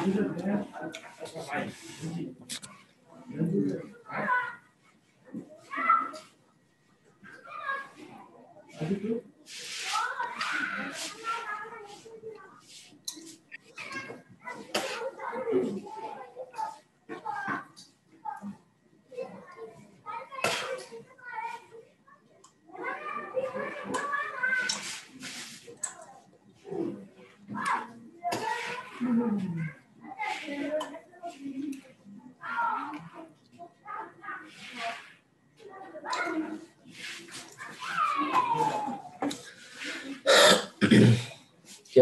কি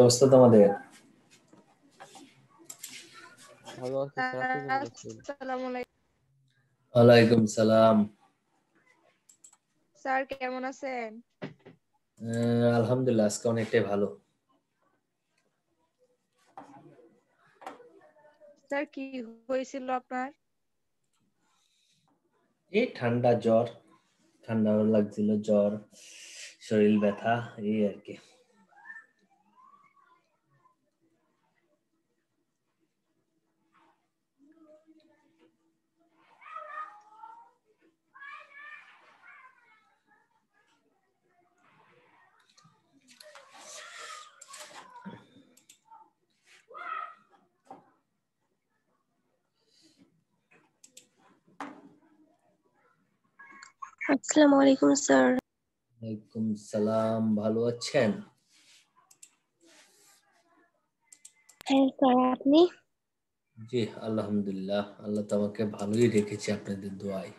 অবস্থা তোমাদের? ভালো আছি স্যার, আপনি কেমন আছেন? আসসালামু আলাইকুম ওয়ালাইকুম সালাম। স্যার, কেমন আছেন? আলহামদুলিল্লাহ, আজকে অনেকটাই ভালো। স্যার, কি হয়েছিল আপনার? এই ঠান্ডা জ্বর, ঠান্ডা লাগছিল, জ্বর, শরীর ব্যথা, এই আর কি। আসসালামু আলাইকুম স্যার। ওয়ালাইকুম সালাম, ভালো আছেন? হ্যাঁ স্যার, আপনি? জি আলহামদুলিল্লাহ, আল্লাহ তো আমাকে ভালোই রেখেছে আপনাদের দোয়ায়।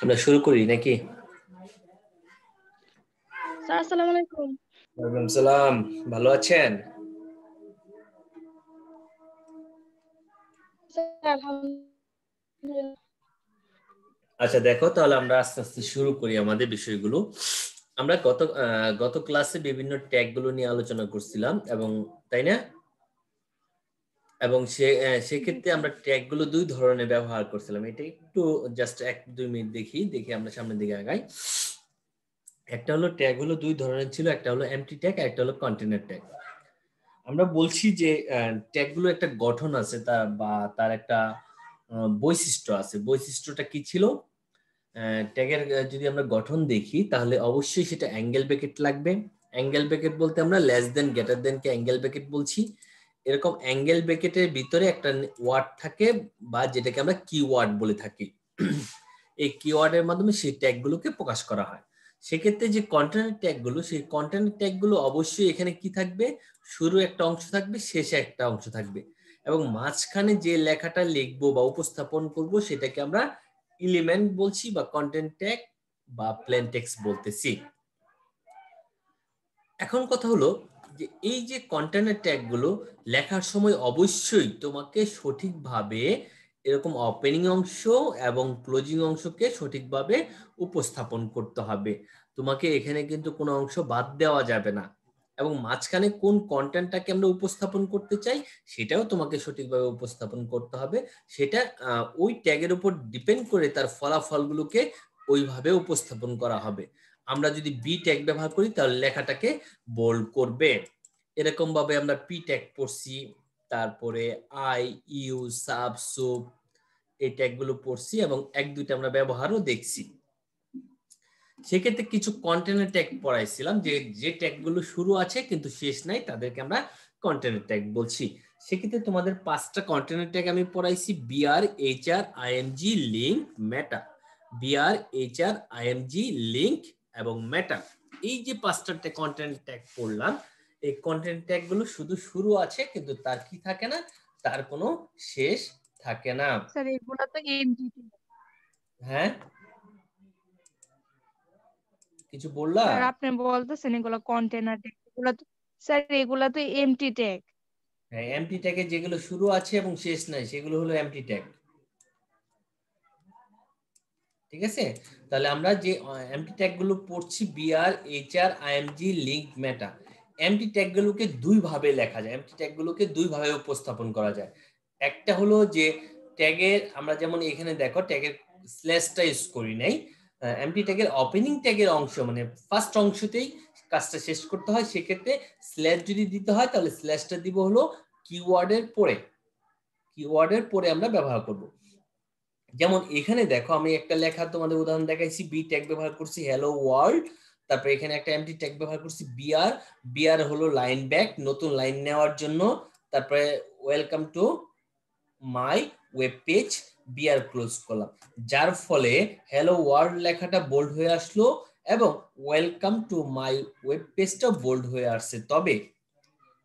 আমরা শুরু করি নাকি? স্যার, আসসালামু আলাইকুম। ওয়ালাইকুম সালাম, ভালো আছেন? স্যার, আলহামদুলিল্লাহ। আচ্ছা দেখো, তাহলে আমরা আস্তে আস্তে শুরু করি আমাদের বিষয়গুলো। আমরা গত ক্লাসে বিভিন্ন ট্যাগ গুলো নিয়ে আলোচনা করছিলাম, এবং তাই না? এবং সেক্ষেত্রে আমরা ট্যাগ গুলো দুই ধরনের ব্যবহার করছিলাম। এটা একটু জাস্ট 1-2 মিনিট দেখি আমরা সামনের দিকে আগাই। একটা হলো ট্যাগ হলো দুই ধরনের ছিল, একটা হলো এমটি ট্যাগ, একটা হলো কন্টেনার ট্যাগ। আমরা বলছি যে ট্যাগ গুলো একটা গঠন আছে, তার একটা বৈশিষ্ট্য আছে। বৈশিষ্ট্যটা কি ছিল? ট্যাগের যদি আমরা গঠন দেখি, তাহলে অবশ্যই সেটা অ্যাঙ্গেল ব্র্যাকেট লাগবে। অ্যাঙ্গেল ব্র্যাকেট বলতে আমরা লেস দেন গ্রেটার দেন কে অ্যাঙ্গেল ব্র্যাকেট বলছি। এরকম অ্যাঙ্গেল ব্র্যাকেটের ভিতরে একটা ওয়ার্ড থাকে, বা যেটাকে আমরা কিওয়ার্ড বলে থাকি। এই কিওয়ার্ডের মাধ্যমে সেই ট্যাগগুলোকে প্রকাশ করা হয়। সেক্ষেত্রে যে কন্টেন্ট ট্যাগগুলো, সেই কন্টেন্ট ট্যাগগুলো অবশ্যই এখানে কি থাকবে? শুরু একটা অংশ থাকবে, শেষে একটা অংশ থাকবে, এবং মাঝখানে যে লেখাটা লিখবো বা উপস্থাপন করব সেটাকে আমরা এলিমেন্ট বলছি, বা কন্টেন্ট ট্যাগ বা প্লেন টেক্সট বলতেছি। এখন কথা হলো যে এই যে কন্টেন্ট ট্যাগ গুলো লেখার সময় অবশ্যই তোমাকে সঠিকভাবে এরকম ওপেনিং অংশ এবং ক্লোজিং অংশকে সঠিকভাবে উপস্থাপন করতে হবে। তোমাকে এখানে কিন্তু কোনো অংশ বাদ দেওয়া যাবে না, এবং মাঝখানে কোন কন্টেন্টটাকে আমরা উপস্থাপন করতে চাই সেটাও তোমাকে সঠিকভাবে উপস্থাপন করতে হবে। সেটা ওই ট্যাগের উপর ডিপেন্ড করে তার ফলাফলগুলোকে ওইভাবে উপস্থাপন করা হবে। আমরা যদি বি ট্যাগ ব্যবহার করি তাহলে লেখাটাকে বোল্ড করবে। এরকম ভাবে আমরা পি ট্যাগ পড়ছি, তারপরে আই, ইউ, সাব, সুপ এই ট্যাগগুলো পড়ছি এবং এক দুইটা আমরা ব্যবহারও দেখছি। সেক্ষেত্রে কিছু কন্টেন্ট ট্যাগ পড়াইছিলাম, যে ট্যাগগুলো শুরু আছে কিন্তু শেষ নাই তাদেরকে আমরা কন্টেন্ট ট্যাগ বলছি। সেক্ষেত্রে তোমাদের 5টা কন্টেন্ট ট্যাগ আমি পড়াইছি: বিআর, এইচআর, আইএমজি, লিঙ্ক, মেটা। বিআর, এইচআর, আইএমজি, লিঙ্ক এবং মেটা, এই যে 5টা কন্টেন্ট ট্যাগ পড়লাম, এই কন্টেন্ট ট্যাগ গুলো শুধু শুরু আছে কিন্তু তার কি থাকে না, তার কোনো শেষ থাকে না। স্যার এগুলা তো এমটিটি। হ্যাঁ, কিছু বললা? স্যার আপনি বলতেছেন এগুলা কন্টেনার ট্যাগ, এগুলা তো স্যার এগুলা তো এমটি ট্যাগ। হ্যাঁ, এমটি ট্যাগে যেগুলো শুরু আছে এবং শেষ নাই সেগুলো হলো এমটি ট্যাগ। ঠিক আছে, তাহলে আমরা যে এমটি ট্যাগ গুলো পড়ছি বিআর, এইচআর, আইএমজি, লিঙ্ক, মেটা, এমটি ট্যাগ গুলোকে দুই ভাবে লেখা যায়, এমটি ট্যাগ গুলোকে দুই ভাবে উপস্থাপন করা যায়। একটা হলো যে ট্যাগের, আমরা যেমন এখানে দেখো ট্যাগের স্ল্যাশটা ইউজ করি নাই, এমটি ট্যাগের ওপেনিং ট্যাগের অংশ মানে ফার্স্ট অংশতেই কাজটা শেষ করতে হয়। সেক্ষেত্রে স্ল্যাশ যদি দিতে হয় তাহলে স্ল্যাশটা দিব হলো কিওয়ার্ডের পরে, কিওয়ার্ডের পরে আমরা ব্যবহার করব। যেমন এখানে দেখো আমি একটা লেখা তোমাদের উদাহরণ দেখাইছি, বি ট্যাগ ব্যবহার করছি হ্যালো ওয়ার্ল্ড, তারপরে এখানে একটা এমটি ট্যাগ ব্যবহার করছি বিআর, বিআর হলো লাইন ব্যাক, নতুন লাইন নেওয়ার জন্য, তারপরে welcome to my web page, BR close করলাম, যার ফলে হ্যালো ওয়ার্ল্ড লেখাটা বোল্ড হয়ে আসলো এবং ওয়েলকাম টু মাই ওয়েব পেজটা বোল্ড হয়ে আসছে। তবে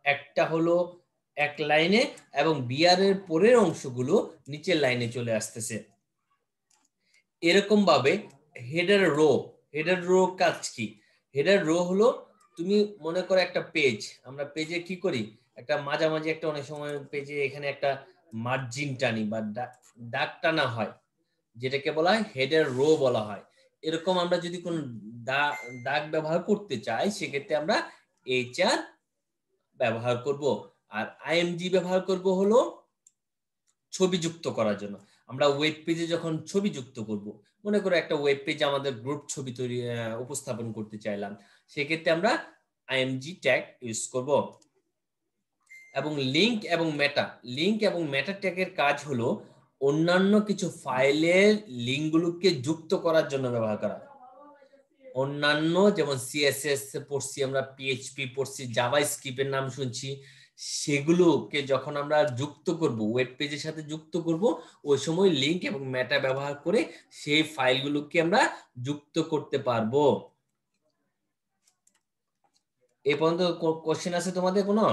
একটা হলো এক লাইনে এবং বিআর এর পরের অংশগুলো নিচের লাইনে চলে আসতেছে। এরকম ভাবে হেডার রো, হেডার রো কাজ কি? হেডার রো হলো, তুমি মনে করো একটা পেজ, আমরা পেজে কি করি, একটা মাঝামাঝি একটা অনেক সময় পেজে এখানে একটা মার্জিন টানি বা দাগ টানা হয়, যেটাকে বলা হয় হেডার রো বলা হয়। এরকম আমরা যদি কোন দাগ ব্যবহার করতে চাই সেক্ষেত্রে আমরা এইচআর ব্যবহার করব, আর আইএমজি ব্যবহার করব হলো ছবি যুক্ত করার জন্য। আমরা ওয়েব পেজে যখন ছবি যুক্ত করব, মনে করো একটা ওয়েব পেজে আমাদের গ্রুপ ছবি তৈরি উপস্থাপন করতে চাইলাম, সেক্ষেত্রে আমরা আইএমজি ট্যাগ ইউজ করব। এবং লিংক এবং মেটা, লিংক এবং মেটা ট্যাগের কাজ হলো অন্যান্য কিছু ফাইলের লিংকগুলোকে যুক্ত করার জন্য ব্যবহার করা। অন্যান্য যেমন সিএসএস পড়ছি আমরা, পিএইচপি পড়ছি, জাভাস্ক্রিপ্টের নাম শুনছি, সেগুলোকে যখন আমরা যুক্ত করব, ওয়েব পেজের সাথে যুক্ত করব, ওই সময় লিংক এবং মেটা ব্যবহার করে সেই ফাইলগুলোকে আমরা যুক্ত করতে পারবো। এই পর্যন্ত কোশ্চেন আছে তোমাদের কোনো?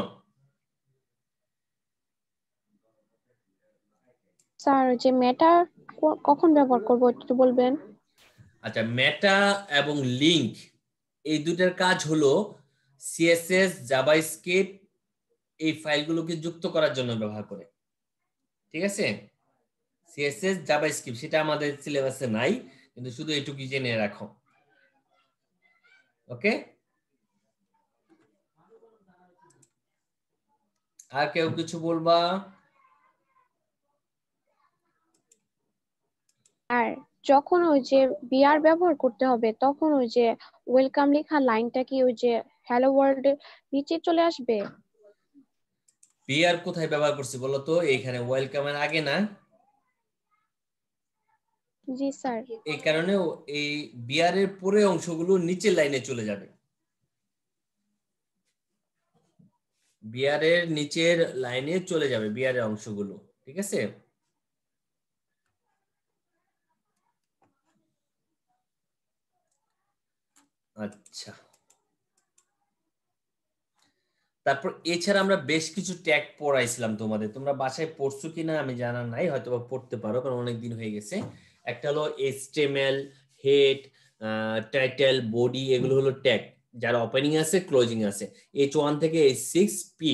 স্যার যে মেটা কখন ব্যবহার করব একটু বলবেন? আচ্ছা, মেটা এবং লিংক এই দুটার কাজ হলো সিএসএস, জাভাস্ক্রিপ্ট এই ফাইলগুলোকে যুক্ত করার জন্য ব্যবহার করে। ঠিক আছে, সিএসএস, জাভাস্ক্রিপ্ট সেটা আমাদের সিলেবাসে নাই, কিন্তু শুধু এটুকুই জেনে রাখো। ওকে, আর কেউ কিছু বলবা? আর যখন ওই যে বিআর ব্যবহার করতে হবে তখন ওই যে ওয়েলকাম লেখা লাইনটা কি ওই যে হ্যালো ওয়ার্ল্ড নিচে চলে আসবে? বিআর কোথায় ব্যবহার করছি বলো তো? এখানে ওয়েলকামের আগে না? জি স্যার। এই কারণে এই বিআর এর পরে অংশগুলো নিচের লাইনে চলে যাবে। বিআর এর নিচের লাইনে চলে যাবে বিআর এর অংশগুলো। ঠিক আছে, আচ্ছা। তারপর এছাড়া আমরা বেশ কিছু ট্যাগ পড়াইছিলাম তোমাদের, তোমরা বাসায় পড়ছো কিনা আমি জানা নাই, হয়তো বা পড়তে পারো কারণ অনেকদিন হয়ে গেছে। একটা হলো এইচটিএমএল, হেড, টাইটেল, বডি, এগুলো হলো ট্যাগ যার ওপেনিং আছে, ক্লোজিং আছে। H1 থেকে H6 P,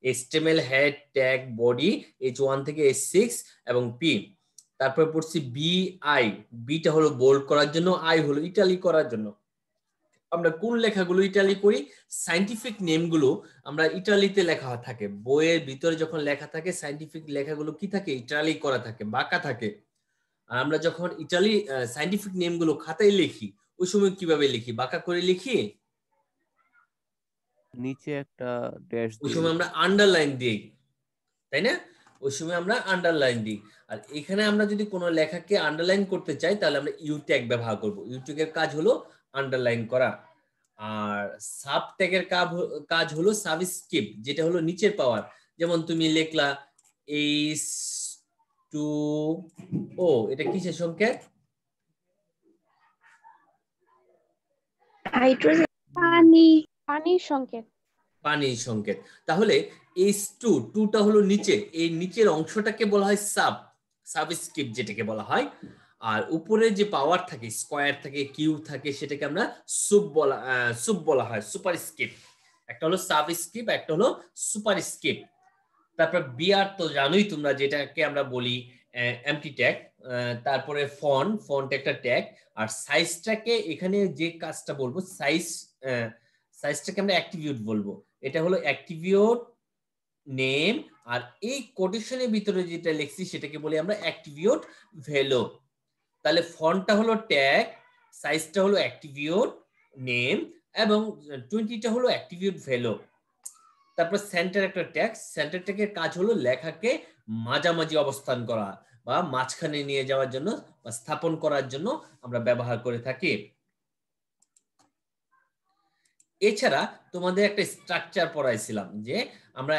HTML, head, tag, body, H1 থেকে H6 এবং পি। তারপর পড়ছি বিআই, বিটা হলো বোল্ড করার জন্য, আই হলো ইটালিক করার জন্য। আমরা কোন লেখাগুলো ইটালি করি, সায়েন্টিফিক নেমগুলো আমরা ইটালিতে লেখা থাকে। বইয়ের ভিতরে যখন লেখা থাকে সায়েন্টিফিক লেখাগুলো কি থাকে, ইটালি করা থাকে, বাঁকা থাকে। আর আমরা যখন ইটালি সায়েন্টিফিক নেমগুলো খাতায় লিখি ওই সময় কিভাবে লিখি, বাঁকা করে লিখি, নিচে একটা ড্যাশ ওই দিয়ে সময় লিখি। আমরা আন্ডারলাইন দিই, তাই না? ওই সময় আমরা আন্ডারলাইন দিই। আর এখানে আমরা যদি কোনো লেখাকে আন্ডারলাইন করতে চাই তাহলে আমরা ইউ ট্যাগ ব্যবহার করব। ইউ ট্যাগের কাজ হলো আন্ডারলাইন করা। আর সাব ট্যাগের কাজ হলো সাবস্ক্রিপ্ট, যেটা হলো নিচের পাওয়ার। যেমন তুমি লিখলা H2O, এটা কিসের সংকেত? হাইড্রোজেন। পানির সংকেত। পানির সংকেত। তাহলে H2টা হলো নিচে, এই নিচের অংশটাকে বলা হয় সাবস্ক্রিপ্ট যেটাকে বলা হয়। আর উপরে যে পাওয়ার থাকে, স্কয়ার থাকে, কিউব থাকে, সেটাকে আমরা সুপ বলা হয়, সুপারস্ক্রিপ্ট। একটা হলো সাবস্ক্রিপ্ট, একটা হলো সুপারস্ক্রিপ্ট। তারপর বিআর তো জানোই তোমরা, যেটাকে আমরা বলি এমটি ট্যাগ। তারপরে ফন্ট একটা ট্যাগ। আর সাইজটাকে এখানে যে কাজটা বলবো, সাইজটাকে আমরা অ্যাট্রিবিউট বলবো। এটা হলো অ্যাট্রিবিউট নেম। আর এই কোটেশনের ভিতরে যেটা লিখছি সেটাকে বলি আমরা অ্যাট্রিবিউট ভ্যালু। তাহলে ফন্টটা হলো ট্যাগ, সাইজটা হলো অ্যাট্রিবিউট নেম, এবং 20টা হলো অ্যাট্রিবিউট ভ্যালু। তারপর সেন্টার একটা ট্যাগ, সেন্টার ট্যাগের কাজ হলো লেখাকে মাঝামাঝি অবস্থান করা বা মাঝখানে নিয়ে যাওয়ার জন্য বা স্থাপন করার জন্য আমরা ব্যবহার করে থাকি। এছাড়া তোমাদের একটা স্ট্রাকচার পড়াইছিলাম যে আমরা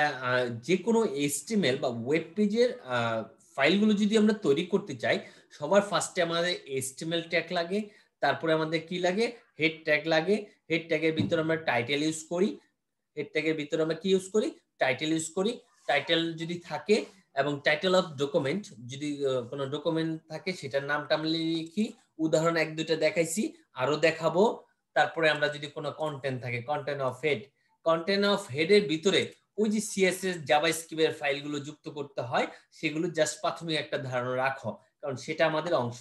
যে কোনো এইচটিএমএল বা ওয়েব পেজের ফাইলগুলো যদি আমরা তৈরি করতে চাই, সবার ফার্স্টে আমাদের এইচটিএমএল ট্যাগ লাগে, তারপরে আমাদের কি লাগে, হেড ট্যাগ লাগে। হেড ট্যাগের ভিতরে আমরা টাইটেল ইউজ করি, হেড ট্যাগের ভিতরে আমরা কি ইউজ করি, টাইটেল ইউজ করি। টাইটেল যদি থাকে এবং টাইটেল অফ ডকুমেন্ট, যদি কোনো ডকুমেন্ট থাকে সেটার নামটা আমরা লিখি। উদাহরণ 1-2টা দেখাইছি, আরো দেখাবো। তারপরে আমরা যদি কোনো কন্টেন্ট থাকে, কন্টেন্ট অফ হেডের ভিতরে ওই যে সিএসএস জাভাস্ক্রিপ্টের ফাইলগুলো যুক্ত করতে হয়, সেগুলো জাস্ট প্রাথমিক একটা ধারণা রাখো, কারণ সেটা আমাদের অংশ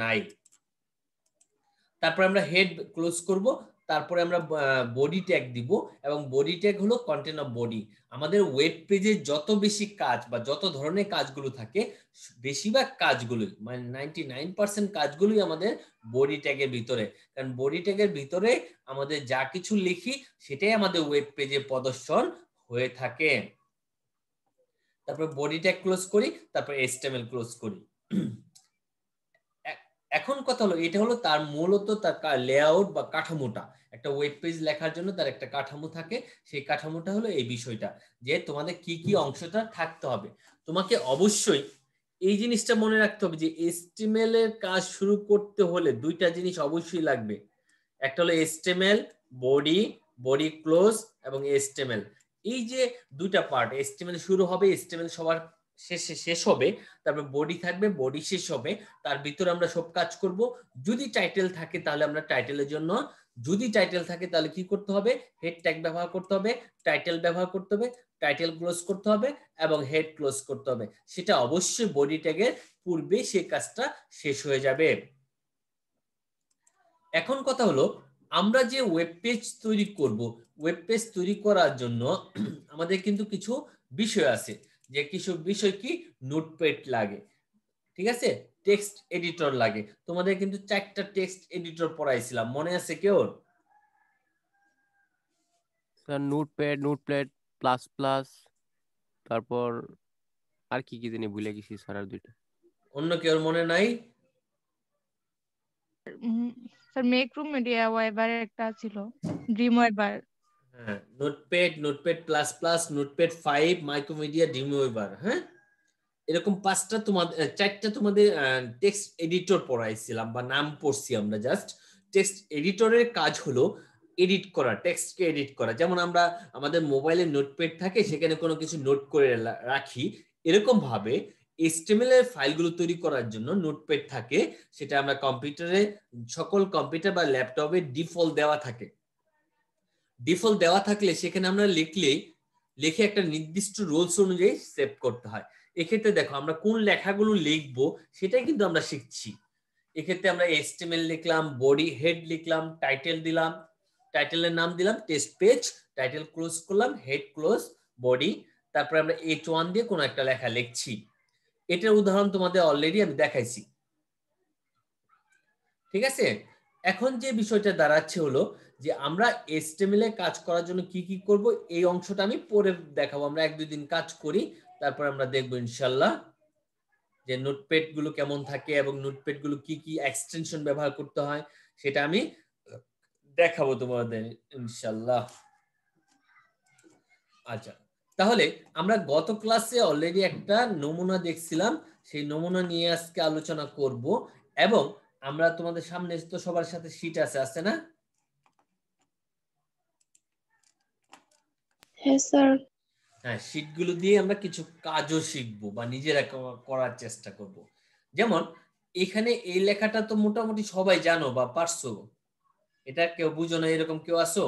নাই। তারপরে আমরা হেড ক্লোজ করব। তারপরে আমরা বডি ট্যাগ দিব, এবং বডি ট্যাগ হলো কন্টেন্ট অফ বডি। আমাদের ওয়েব পেজে যত বেশি কাজ বা যত ধরনের কাজগুলো থাকে, বেশিরভাগ কাজগুলোই মানে 99% কাজগুলোই আমাদের বডি ট্যাগের ভিতরে। কারণ বডি ট্যাগের ভিতরে আমাদের যা কিছু লিখি সেটাই আমাদের ওয়েব পেজে প্রদর্শন হয়ে থাকে। তারপর বডি ট্যাগ ক্লোজ করি, তারপর এইচটিএমএল ক্লোজ করি। এখন কথা হলো, এটা হলো তার মূলত তার লেআউট বা কাঠামোটা। একটা ওয়েব পেজ লেখার জন্য তার একটা কাঠামো থাকে, সেই কাঠামোটা হলো এই বিষয়টা, যে তোমাদের কি কি অংশটা থাকতে হবে। তোমাকে অবশ্যই এই জিনিসটা মনে রাখতে হবে যে এইচটিএমএল এর কাজ শুরু করতে হলে দুইটা জিনিস অবশ্যই লাগবে। একটা হলো এইচটিএমএল বডি ক্লোজ এবং এইচটিএমএল। এই যে দুইটা পার্ট, এইচটিএমএল শুরু হবে, এইচটিএমএল সবার শেষ হবে, তারপর বডি থাকবে, বডি শেষ হবে, তার ভিতরে আমরা সব কাজ করব। যদি টাইটেল থাকে তাহলে আমরা টাইটেলের জন্য, যদি টাইটেল থাকে তাহলে কি করতে হবে, হেড ট্যাগ ব্যবহার করতে হবে, টাইটেল ব্যবহার করতে হবে, টাইটেল ক্লোজ করতে হবে এবং হেড ক্লোজ করতে হবে। সেটা অবশ্যই বডি ট্যাগের পূর্বে সেই কাজটা শেষ হয়ে যাবে। এখন কথা হলো, আমরা যে ওয়েব পেজ তৈরি করব, ওয়েব পেজ তৈরি করার জন্য আমাদের কিন্তু কিছু বিষয় আছে, যে কিছু বিষয় কি, নোটপ্যাড লাগে, ঠিক আছে, টেক্সট এডিটর লাগে। তোমাদের কিন্তু 4টা টেক্সট এডিটর পড়াইছিলাম, মনে আছে কেউ? স্যার নোটপ্যাড প্লাস প্লাস, তারপর আর কি কি জানি ভুলে গেছি স্যার, আর দুইটা। অন্য কেউ মনে নাই? স্যার মেকরুম মিডিয়া ওয়েবার একটা ছিল, ড্রিম ওয়েবার। হ্যাঁ, নোটপ্যাড প্লাস প্লাস, নোটপ্যাড 5, মাইক্রোমিডিয়া, ড্রিমওয়েভার। হ্যাঁ, এরকম 5টা তোমাদের 4টা তোমাদের টেক্সট এডিটর পড়াইছিলাম বা নাম পড়ছি আমরা জাস্ট। টেক্সট এডিটরের কাজ হলো এডিট করা, টেক্সটকে এডিট করা। যেমন আমরা আমাদের মোবাইলে নোটপ্যাড থাকে, সেখানে কোনো কিছু নোট করে রাখি, এরকম ভাবে এইচটিএমএল এর ফাইলগুলো তৈরি করার জন্য নোটপ্যাড থাকে। সেটা আমরা কম্পিউটারে, সকল কম্পিউটার বা ল্যাপটপে ডিফল্ট দেওয়া থাকে। ডিফল্ট দেওয়া থাকলে সেখানে আমরা লিখে একটা নির্দিষ্ট রুলস অনুযায়ী সেভ করতে হয়। এক্ষেত্রে দেখো আমরা কোন লেখাগুলো লিখবো সেটাই কিন্তু আমরা শিখছি। এক্ষেত্রে আমরা এইচটিএমএল লিখলাম, বডি হেড লিখলাম, টাইটেল দিলাম, টাইটেলের নাম দিলাম টেস্ট পেজ, টাইটেল ক্লোজ করলাম, হেড ক্লোজ, বডি, তারপরে আমরা H1 দিয়ে কোনো একটা লেখা লিখছি। এটার উদাহরণ তোমাদের অলরেডি আমি দেখাইছি। ঠিক আছে, এখন যে বিষয়টা দাঁড়াচ্ছে হলো যে আমরা HTML এ কাজ করার জন্য কি কি করব, এই অংশটা আমি পরে দেখাবো। আমরা 1-2 দিন কাজ করি, তারপর আমরা দেখবো ইনশাআল্লাহ যে নোটপ্যাড গুলো কেমন থাকে এবং নোটপ্যাড গুলো কি কি এক্সটেনশন ব্যবহার করতে হয় সেটা আমি দেখাবো তোমাদের ইনশাআল্লাহ। আচ্ছা, তাহলে আমরা গত ক্লাসে অলরেডি একটা নমুনা দেখছিলাম, সেই নমুনা নিয়ে আজকে আলোচনা করব। এবং আমরা তোমাদের সামনে তো সবার সাথে শীট আছে না? হ্যাঁ স্যার। হ্যাঁ, শীটগুলো দিয়ে আমরা কিছু কাজও শিখবো বা নিজেরা করার চেষ্টা করব। যেমন এখানে এই লেখাটা তো মোটামুটি সবাই জানো বা পারছো, এটা কেউ বুঝো না এরকম কেউ আসো?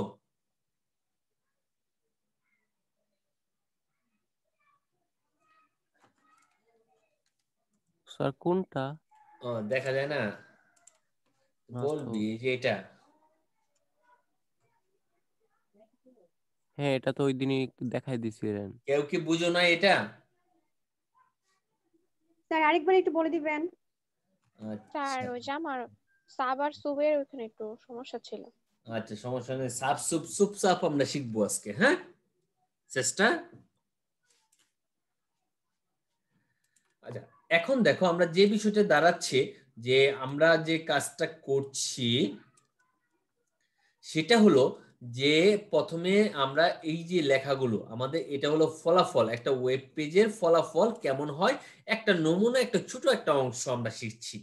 স্যার কোনটা? ও দেখা যায় না, না তো। বলবি যে এটা। হ্যাঁ, এটা তো ওই দিনই দেখাই দিছিলেন। কেউ কি বুঝো না এটা? স্যার আরেকবার একটু বলে দিবেন। স্যার আচ্ছা ওই যে আমার সাবার সুবের ওখানে একটু সমস্যা ছিল। আচ্ছা, সমস্যা নেই, সাপ সুপ সুপ সাপ আমরা শিখবো আজকে। হ্যাঁ, চেষ্টা। আচ্ছা, এখন দেখো আমরা যে বিষয়টা দাঁড়াচ্ছে যে আমরা যে কাজটা করছি সেটা হলো যে প্রথমে আমরা এই যে লেখাগুলো আমাদের, এটা হলো ফলাফল, একটা ওয়েব পেজের ফলাফল কেমন হয়, একটা নমুনা, একটা ছোট একটা অংশ আমরা শিখছি।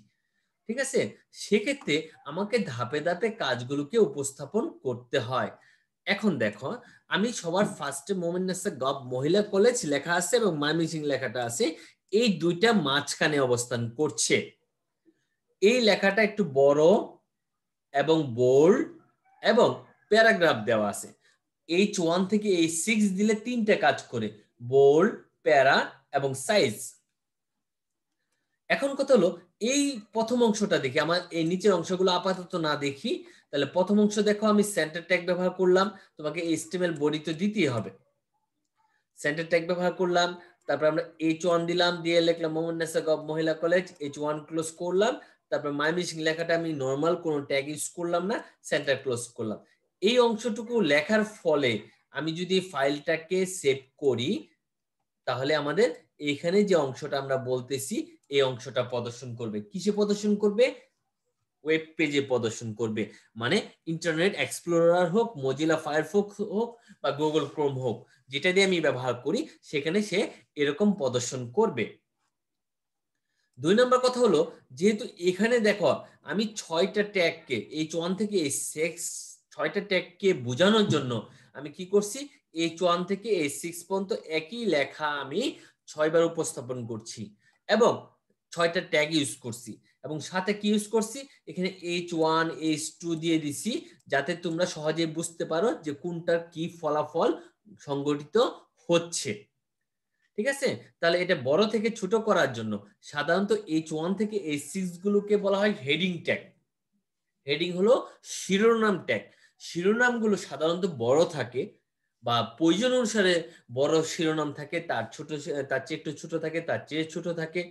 ঠিক আছে, সেক্ষেত্রে আমাকে ধাপে ধাপে কাজগুলোকে উপস্থাপন করতে হয়। এখন দেখো আমি সবার ফার্স্টে মোমিনুন্নেছা গভ মহিলা কলেজ লেখা আছে এবং ময়মনসিংহ লেখাটা আছে, এই দুইটা মাঝখানে অবস্থান করছে। এই লেখাটা একটু বড় এবং বোল্ড এবং প্যারাগ্রাফ দেওয়া আছে। H1 থেকে H6 দিলে তিনটা কাজ করে, বোল্ড, প্যারা এবং সাইজ। এখন কথা হলো এই প্রথম অংশটা দেখি, আমার এই নিচের অংশগুলো আপাতত না দেখি। তাহলে প্রথম অংশ দেখো, আমি সেন্টার ট্যাগ ব্যবহার করলাম, তোমাকে HTML বডি তো দিতেই হবে, সেন্টার ট্যাগ ব্যবহার করলাম। তারপর আমরা H1 দিলাম, দিয়ে লিখলাম মোমিনুন্নেছা গভ মহিলা কলেজ, H1 ক্লোজ করলাম। তারপর ময়মনসিংহ লেখাটা আমি নরমাল কোনো ট্যাগ ইউজ করলাম না, সেন্টার ক্লোজ করলাম। এই অংশটুকু লেখার ফলে আমি যদি ফাইলটাকে সেভ করি তাহলে আমাদের এখানে যে অংশটা আমরা বলতেছি এই অংশটা প্রদর্শন করবে। কিসে প্রদর্শন করবে? ওয়েব পেজে প্রদর্শন করবে, মানে ইন্টারনেট এক্সপ্লোরার হোক, মজিলা ফায়ারফক্স হোক বা গুগল ক্রোম হোক, যেটা দিয়ে আমি ব্যবহার করি সেখানে সে এরকম প্রদর্শন করবে। 2 নম্বর কথা হলো, যেহেতু এখানে দেখো আমি 6টা ট্যাগকে H1 থেকে H6 6টা ট্যাগকে বোঝানোর জন্য আমি কি করছি, H1 থেকে H6 পর্যন্ত একই লেখা আমি 6 বার উপস্থাপন করছি এবং 6টা ট্যাগ ইউজ করছি। এবং সাথে কি ইউজ করছি, এখানে H1 H2 দিয়ে দিছি যাতে তোমরা সহজে বুঝতে পারো যে কোনটার কি ফলাফল সংগঠিত হচ্ছে। ঠিক আছে, তাহলে এটা বড় থেকে ছোট করার জন্য সাধারণত H1 থেকে H6 গুলোকে বলা হয় হেডিং ট্যাগ। হেডিং হলো শিরোনাম ট্যাগ। শিরোনামগুলো সাধারণত বড় থাকে বা প্রয়োজন অনুসারে বড় শিরোনাম থাকে, তার চেয়ে একটু ছোট থাকে, তার চেয়ে ছোট থাকে,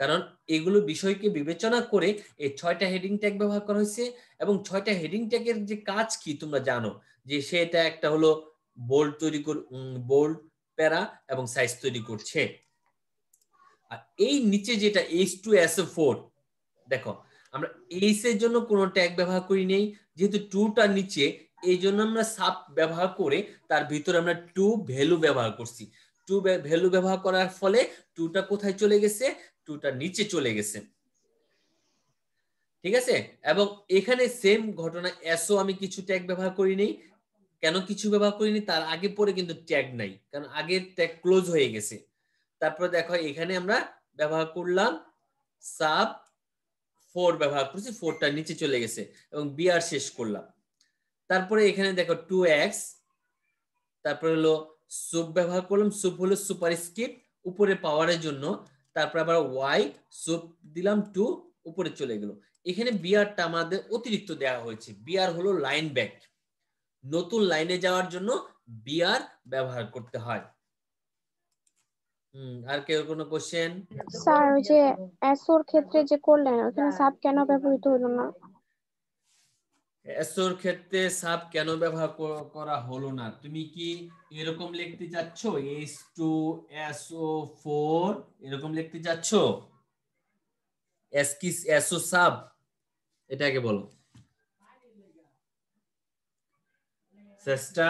কারণ এগুলো বিষয়কে বিবেচনা করে এই 6টা হেডিং ট্যাগ ব্যবহার করা হয়েছে। এবং 6টা হেডিং ট্যাগের যে কাজ কি তোমরা জানো, যে সেটা একটা হলো বোল্ড তৈরি বোল্ড, প্যারা এবং সাইজ তৈরি করছে। আর এই নিচে যেটা H2SO4, দেখো আমরা এইচ এর জন্য কোনো ট্যাগ ব্যবহার করি নেই, যেহেতু 2টার নিচে, এই জন্য আমরা সাব ব্যবহার করে তার ভিতরে আমরা 2 ভ্যালু ব্যবহার করছি। 2 ভ্যালু ব্যবহার করার ফলে 2টা কোথায় চলে গেছে, 2টার নিচে চলে গেছে। ঠিক আছে, এবং এখানে সেম ঘটনা এসও আমি কিছু ট্যাগ ব্যবহার করি নেই। কেন কিছু ব্যবহার করিনি, তার আগে পরে কিন্তু ট্যাগ নাই, কারণ আগের ট্যাগ ক্লোজ হয়ে গেছে। তারপর দেখো এখানে আমরা ব্যবহার করলাম সাব 4 ব্যবহার করছি, 4টার নিচে চলে গেছে এবং বিআর শেষ করলাম। তারপরে এখানে দেখো 2x, তারপরে হলো সুপ ব্যবহার করলাম, সুপ হলো সুপারস্ক্রিপ্ট উপরে পাওয়ারের জন্য। তারপর আবার y সুপ দিলাম 2, উপরে চলে গেল। এখানে বিআরটা আমাদের অতিরিক্ত দেওয়া হয়েছে, বিআর হলো লাইন ব্যাক। নতুন লাইনে যাওয়ার জন্য বিআর ব্যবহার করতে হয়। আর কেউ কোনো কোশ্চেন? স্যার ওই যে এসোর ক্ষেত্রে যে করলেন ওখানে সাব কেন ব্যবহৃত হলো না? এসোর ক্ষেত্রে সাব কেন ব্যবহার করা হলো না? তুমি কি এরকম লিখতে চাচ্ছ H2SO4 এরকম লিখতে চাচ্ছ? এসো সাব এটাকে বলো চেষ্টা।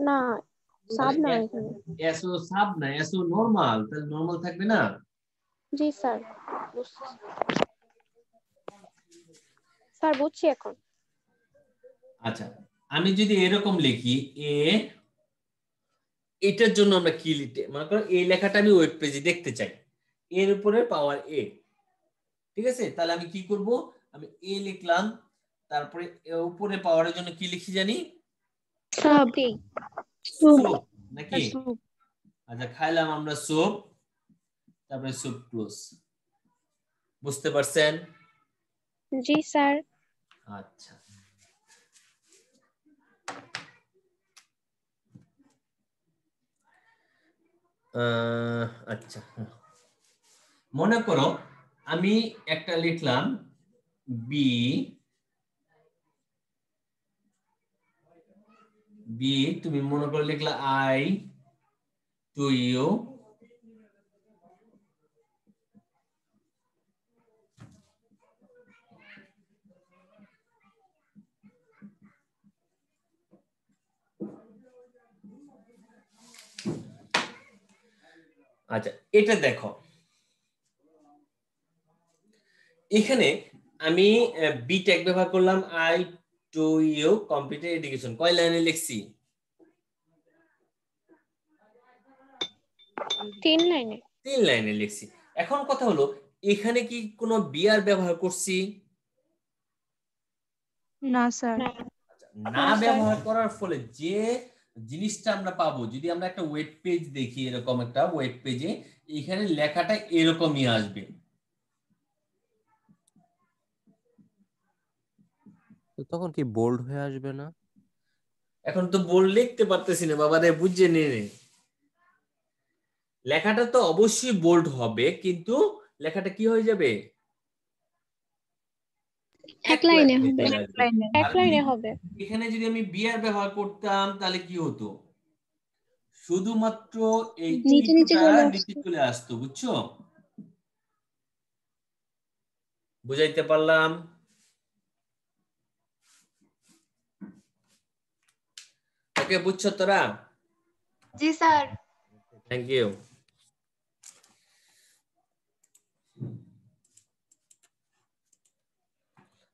না সাব না এখানে। এসো সাব না, এসো নরমাল, তাহলে নরমাল থাকবে না? জি স্যার স্যার বুঝছি এখন। আচ্ছা আমি যদি এরকম লিখি এ, এটার জন্য আমরা কি লিখতে, মনে করো এই লেখাটা আমি ওয়েব পেজে দেখতে চাই, এর উপরে পাওয়ার এ, ঠিক আছে? তাহলে আমি কি করব, আমি এ লিখলাম, তারপরে উপরে পাওয়ারের জন্য কি লিখি জানি, সাব সুপ নাকি? আচ্ছা খাইলাম আমরা সুপ, তারপরে সুপ ক্লোজ। বুঝতে পারছেন? জি স্যার। আচ্ছা আচ্ছা মনে করো আমি একটা লিখলাম বি, তুমি মনে করে লিখলা আই টু ইউ, আচ্ছা এটা দেখো এখানে আমি বি ট্যাগ ব্যবহার করলাম, I to you computer education, কয় লাইনে লিখছি? 3 লাইনে। 3 লাইনে লিখছি। এখন কথা হলো এখানে কি কোনো বিআর ব্যবহার করছি? না স্যার। না ব্যবহার করার ফলে যে জিনিসটা আমরা পাবো, যদি আমরা একটা ওয়েব পেজ দেখি, এরকম একটা ওয়েব পেজে এখানে লেখাটা এরকমই আসবে। তো তখন কি বোল্ড হয়ে আসবে না? এখন তো বোল্ড লিখতে পারতেছি না বাবা রে, বুঝে নে। লেখাটা তো অবশ্যই বোল্ড হবে, কিন্তু লেখাটা কি হয়ে যাবে, এক লাইনে হবে। চলে আসবে। এক লাইনে হবে। এখানে যদি আমি বিআর ব্যবহার করতাম তাহলে কি হতো, শুধুমাত্র এই নিচে নিচে চলে আসতো। নিচে চলে আসতো। বুঝছো? বুঝাইতে পারলাম? ওকে বুঝছো তোরা? জি স্যার। Thank you.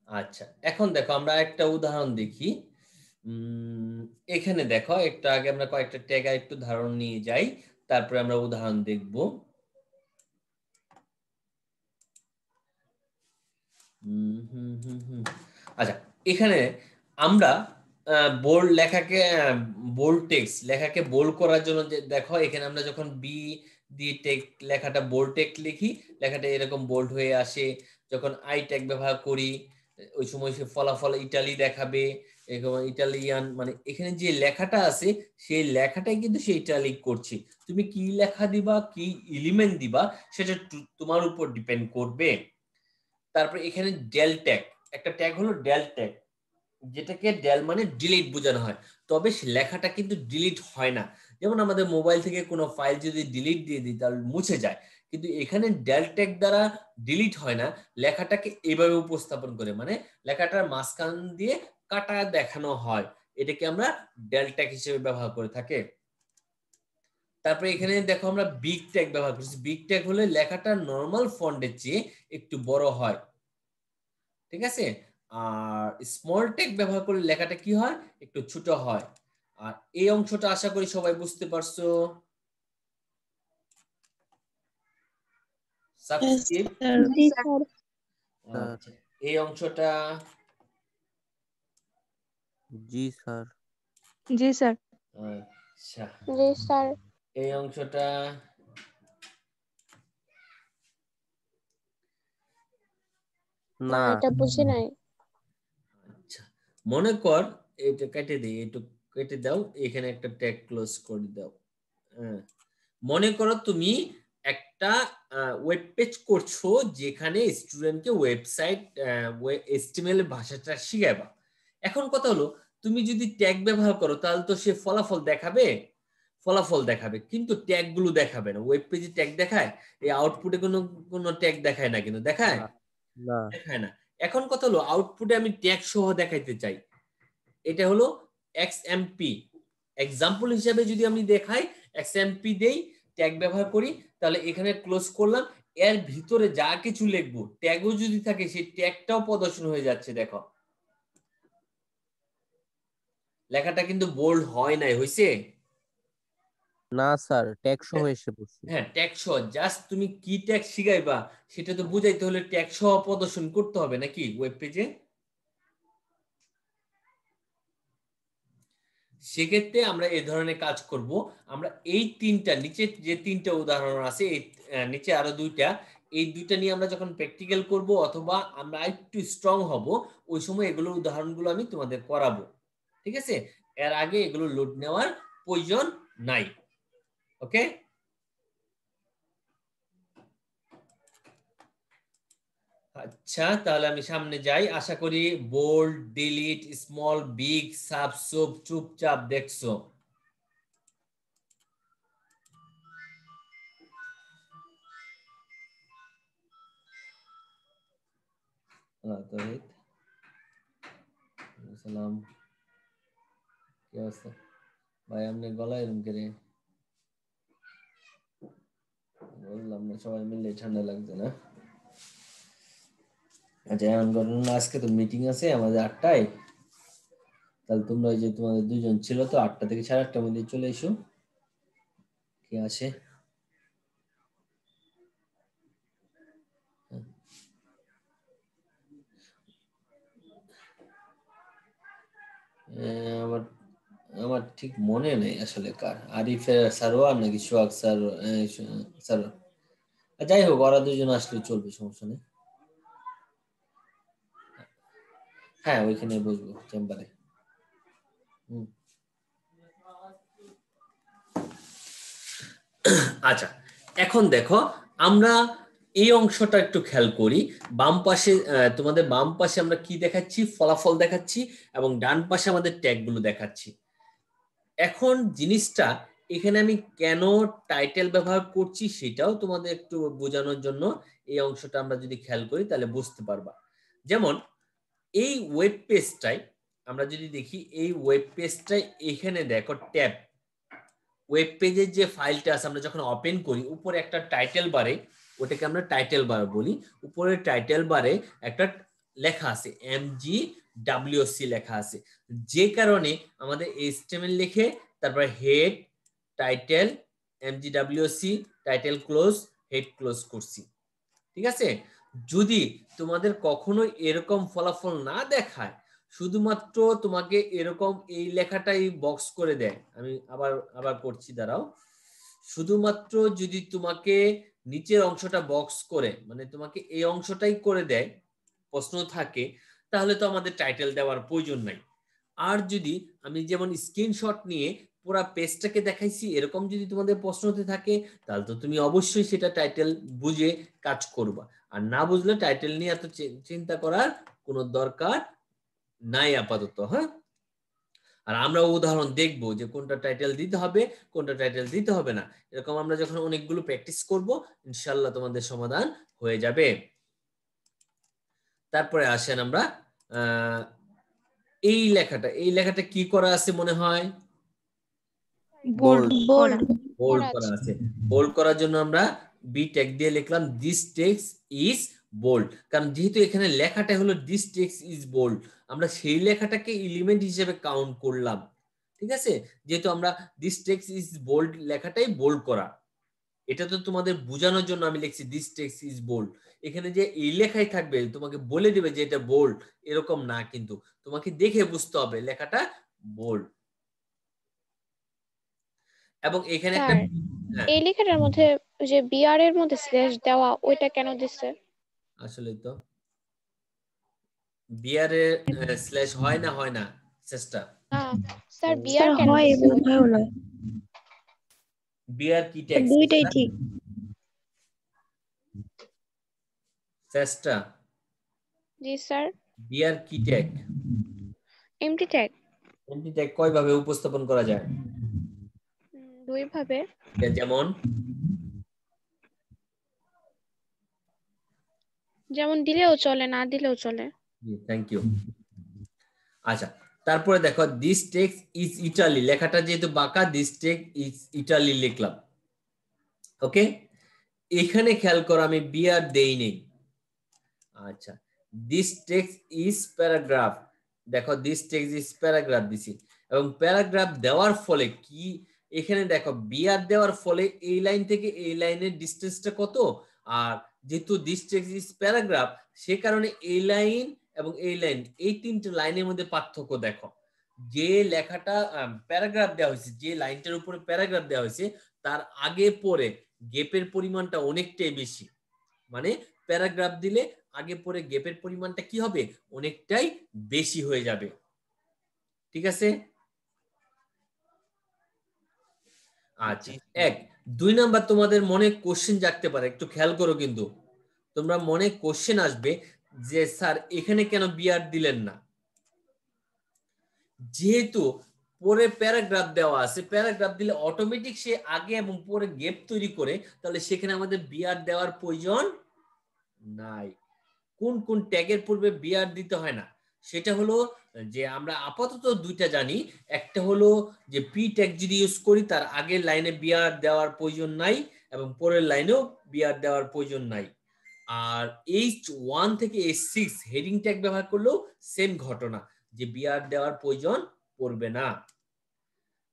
আচ্ছা এখন দেখো আমরা একটা উদাহরণ দেখি। এখানে দেখো একটু আগে আমরা কয়েকটা ট্যাগ একটু ধারণা নিয়ে যাই, তারপরে আমরা উদাহরণ দেখব। আচ্ছা এখানে আমরা বোল্ড লেখাকে, বোল্ড টেক্সট লেখাকে বোল্ড করার জন্য যে দেখো এখানে আমরা যখন বি দিয়ে টেক্সট লেখাটা বোল্ড টেক্সট লিখি, লেখাটা এরকম বোল্ড হয়ে আসে। যখন আই ট্যাগ ব্যবহার করি ওই সময় সে ফলাফল ইটালি দেখাবে, এরকম ইটালিয়ান, মানে এখানে যে লেখাটা আছে সেই লেখাটাই কিন্তু সে ইটালিক করছে। তুমি কি লেখা দিবা, কি এলিমেন্ট দিবা, সেটা তোমার উপর ডিপেন্ড করবে। তারপরে এখানে ডেল ট্যাগ, একটা ট্যাগ হলো ডেল ট্যাগ, যেটাকে ডেল মানে ডিলিট বোঝানো হয়, তবে লেখাটা কিন্তু ডিলিট হয় না। যেমন আমাদের মোবাইল থেকে কোনো ফাইল যদি ডিলিট দিয়ে দিই তাহলে মুছে যায়, কিন্তু এখানে ডেল ট্যাগ দ্বারা ডিলিট হয় না, লেখাটাকে এইভাবে উপস্থাপন করে, মানে লেখাটার মাঝখান দিয়ে কাটা দেখানো হয়, এটাকে আমরা ডেল ট্যাগ হিসেবে ব্যবহার করে থাকি। তারপরে এখানে দেখো আমরা বিগ ট্যাগ ব্যবহার করছি। বিগ ট্যাগ হলে লেখাটা নরমাল ফন্টের চেয়ে একটু বড় হয়, ঠিক আছে? আর স্মল ট্যাগ ব্যবহার করলে লেখাটা কি হয়, একটু ছোট হয়। আর এই অংশটা আশা করি সবাই বুঝতে পারছো। সাবস্ক্রিপ্ট, জি স্যার। আচ্ছা এই অংশটা, জি স্যার। জি স্যার। আচ্ছা জি স্যার। এই অংশটা, না না এটা বুঝি নাই। আচ্ছা মনে কর এটা কেটে দিই, একটু কেটে দাও, এখানে একটা ট্যাগ ক্লোজ করে দাও। হ্যাঁ, মনে করো তুমি একটা ওয়েব পেজ করছো যেখানে স্টুডেন্টকে ওয়েবসাইট HTML ভাষাটা শিখাবা। এখন কথা হলো তুমি যদি ট্যাগ ব্যবহার করো তাহলে তো সে ফলাফল দেখাবে কিন্তু ট্যাগ গুলো দেখাবে না। ওয়েব পেজে ট্যাগ দেখায়, এই আউটপুটে কোনো ট্যাগ দেখায় না, কিন্তু দেখায় না দেখায় না। এখন কথা হলো আউটপুটে আমি ট্যাগ সহ দেখাইতে চাই, এটা হলো XMP। এক্সাম্পল হিসাবে যদি আমি দেখাই XMP দেই, ট্যাগ ব্যবহার করি, তাহলে এখানে ক্লোজ করলাম। এর ভিতরে যা কিছু লিখবো ট্যাগও যদি থাকে সেই ট্যাগটাও প্রদর্শন হয়ে যাচ্ছে। দেখো লেখাটা কিন্তু বোল্ড হয় নাই, হইছে? না স্যার, ট্যাগ সহ এসে পড়ছে। হ্যাঁ, ট্যাগ সহ। জাস্ট তুমি কি ট্যাগ শিখাইবা সেটা তো বুঝাইতে হলে ট্যাগ সহ প্রদর্শন করতে হবে নাকি ওয়েব পেজে? সেক্ষেত্রে আমরা এই ধরনের কাজ করব। আমরা এই তিনটা নিচে যে তিনটা উদাহরণ আছে, এই নিচে আরো দুইটা, এই দুইটা নিয়ে আমরা যখন প্র্যাকটিক্যাল করব অথবা আমরা একটু স্ট্রং হব, ওই সময় এগুলো উদাহরণগুলো আমি তোমাদের করাবো। ঠিক আছে? এর আগে এগুলো লোড নেওয়ার প্রয়োজন নাই। ওকে, আচ্ছা তাহলে আমি সামনে যাই। আশা করি বোল্ড, ডিলিট, স্মল, বিগ, সাব, সুব চুপচাপ দেখছো। তহিদ সালাম, কি অবস্থা ভাই? আপনি গলায় এরকম করে বললাম না, সবাই মিলে ঠান্ডা লাগছে না? আচ্ছা এমন করুন না, আজকে তো মিটিং আছে আমাদের 8টায়, তাহলে তোমরা ওই যে তোমাদের দুজন ছিল তো 8টা থেকে 8:30টার মধ্যে চলে এসো। কে আসে? আমার আমার ঠিক মনে নেই আসলে কার, আরিফের সারোয়ার নাকি সোহাগ স্যার, স্যার। যাই হোক, ওরা দুজন আসলে চলবে, সমস্যা নেই। হ্যাঁ, ওইখানে বসবো চেম্বারে। আচ্ছা এখন দেখো আমরা এই অংশটা একটু খেয়াল করি। বাম পাশে তোমাদের বাম পাশে আমরা কি দেখাচ্ছি? ফলাফল দেখাচ্ছি, এবং ডান পাশে আমাদের ট্যাগগুলো দেখাচ্ছি। এখন জিনিসটা এখানে আমি কেন টাইটেল ব্যবহার করছি সেটাও তোমাদের একটু বোঝানোর জন্য এই অংশটা আমরা যদি খেয়াল করি তাহলে বুঝতে পারবা। যেমন এই ওয়েব পেজটাই আমরা যদি দেখি, এই ওয়েব পেজটাই এখানে দেখো ট্যাব, ওয়েব পেজের যে ফাইলটা আছে আমরা যখন ওপেন করি উপরে একটা টাইটেল বারে, ওটাকে আমরা টাইটেল বার বলি, উপরে টাইটেল বারে একটা লেখা আছে MGWC লেখা আছে, যে কারণে আমাদের HTML লিখে তারপরে head, title, MGWC, title close, head close করছি। ঠিক আছে? যদি তোমাদের কখনো এরকম ফলাফল না দেখায়, শুধুমাত্র তোমাকে এরকম এই লেখাটাই বক্স করে দেয়, আমি আবার করছি, দাঁড়াও। শুধুমাত্র যদি তোমাকে নিচের অংশটা বক্স করে, মানে তোমাকে এই অংশটাই করে দেয়, প্রশ্ন থাকে, তাহলে তো আমাদের টাইটেল দেওয়ার প্রয়োজন নাই। আর যদি আমি যেমন স্ক্রিনশট নিয়ে পুরো পেজটাকে দেখাইছি, এরকম যদি তোমাদের প্রশ্নতে থাকে, তাহলে তো তুমি অবশ্যই সেটা টাইটেল বুঝে কাজ করবা। আর না বুঝলে টাইটেল নিয়ে এত চিন্তা করার কোনো দরকার নাই আপাতত। হ্যাঁ, আর আমরা উদাহরণ দেখবো যে কোনটা টাইটেল দিতে হবে, কোনটা টাইটেল দিতে হবে না। এরকম আমরা যখন অনেকগুলো প্র্যাকটিস করব, ইনশাআল্লাহ তোমাদের সমাধান হয়ে যাবে। তারপরে আসেন আমরা এই লেখাটা কি করা আছে মনে হয়? বোল্ড করা। বোল্ড করা আছে। বোল্ড করার জন্য আমরা বি ট্যাগ দিয়ে লিখলাম দিস টেক্সট ইজ বোল্ড, কারণ যেহেতু এখানে লেখাটা হলো দিস টেক্সট ইজ বোল্ড, আমরা সেই লেখাটাকে এলিমেন্ট হিসেবে কাউন্ট করলাম। ঠিক আছে? যেহেতু আমরা দিস টেক্সট ইজ বোল্ড লেখাটাই বোল্ড করা, এটা তো তোমাদের বোঝানোর জন্য আমি লিখছি দিস টেক্সট ইজ বোল্ড। এখানে যে এই লেখাই থাকবে তোমাকে বলে দিবে যে এটা বোল্ড, এরকম না, কিন্তু তোমাকে দেখে বুঝতে হবে লেখাটা বোল্ড। এবং এখানে একটা এই লেখাটার মধ্যে যে বিআর এর মধ্যে স্ল্যাশ দেওয়া, ওইটা কেন দিছে? আসলে তো বিআর এ স্ল্যাশ হয় না চেষ্টা। স্যার স্যার বিআর কেন হয় দিছে? এবং হয়ও না, বিআর কি ট্যাগ? দুইটাই ঠিক। চেষ্টা। জি স্যার। বিআর কি tag? MT tag. MT tag কয় ভাবে উপস্থাপন করা যায়? দুই ভাবে। যেমন যেমন দিলেও চলে, না দিলেও চলে। জি, থ্যাংক ইউ। আচ্ছা, তারপরে দেখো দিস টেক্সট ইজ ইটালি, লেখাটা যেহেতু বাঁকা, দিস টেক্সট ইজ ইটালি লিখলাম। ওকে, এখানে খেয়াল করো আমি বিআর দেই নেই। আচ্ছা, দিস টেক্সট ইজ প্যারাগ্রাফ, দেখো দিস টেক্সট ইজ প্যারাগ্রাফ দিছি, এবং প্যারাগ্রাফ দেওয়ার ফলে কি এখানে দেখো বিআর দেওয়ার ফলে এই লাইন থেকে এই লাইনের ডিসটেন্সটা কত, আর যেহেতু দিস টেক্সট ইজ প্যারাগ্রাফ সে কারণে এই লাইন এবং এই লাইন, এই তিনটে লাইনের মধ্যে পার্থক্য দেখো। যে লেখাটা প্যারাগ্রাফ দেওয়া হয়েছে, যে লাইনটার উপরে প্যারাগ্রাফ দেওয়া হয়েছে তার আগে পরে গ্যাপের পরিমাণটা অনেকটাই বেশি, মানে প্যারাগ্রাফ দিলে আগে পরে গ্যাপের পরিমাণটা কি হবে, অনেকটাই বেশি হয়ে যাবে। ঠিক আছে? আচ্ছা, এক। দুই নাম্বার, তোমাদের মনে কোশ্চেন জাগতে পারে, একটু খেয়াল করো কিন্তু তোমরা মনে কোশ্চেন আসবে যে স্যার এখানে কেন বিআর দিলেন না? যেহেতু পরে প্যারাগ্রাফ দেওয়া আছে, প্যারাগ্রাফ দিলে অটোমেটিক সে আগে এবং পরে গ্যাপ তৈরি করে, তাহলে সেখানে আমাদের বিআর দেওয়ার প্রয়োজন নাই। কোন কোন ট্যাগের পূর্বে বিআর দিতে হয় না সেটা হলো যে আমরা আপাতত দুইটা জানি, একটা হলো যে পি ট্যাগ যদি ইউজ করি তার আগের লাইনে বিআর দেওয়ার প্রয়োজন নাই এবং পরের লাইনেও বিআর দেওয়ার প্রয়োজন নাই। আর H1 থেকে H6 হেডিং ট্যাগ ব্যবহার করলেও সেম ঘটনা, যে বিআর দেওয়ার প্রয়োজন পড়বে না।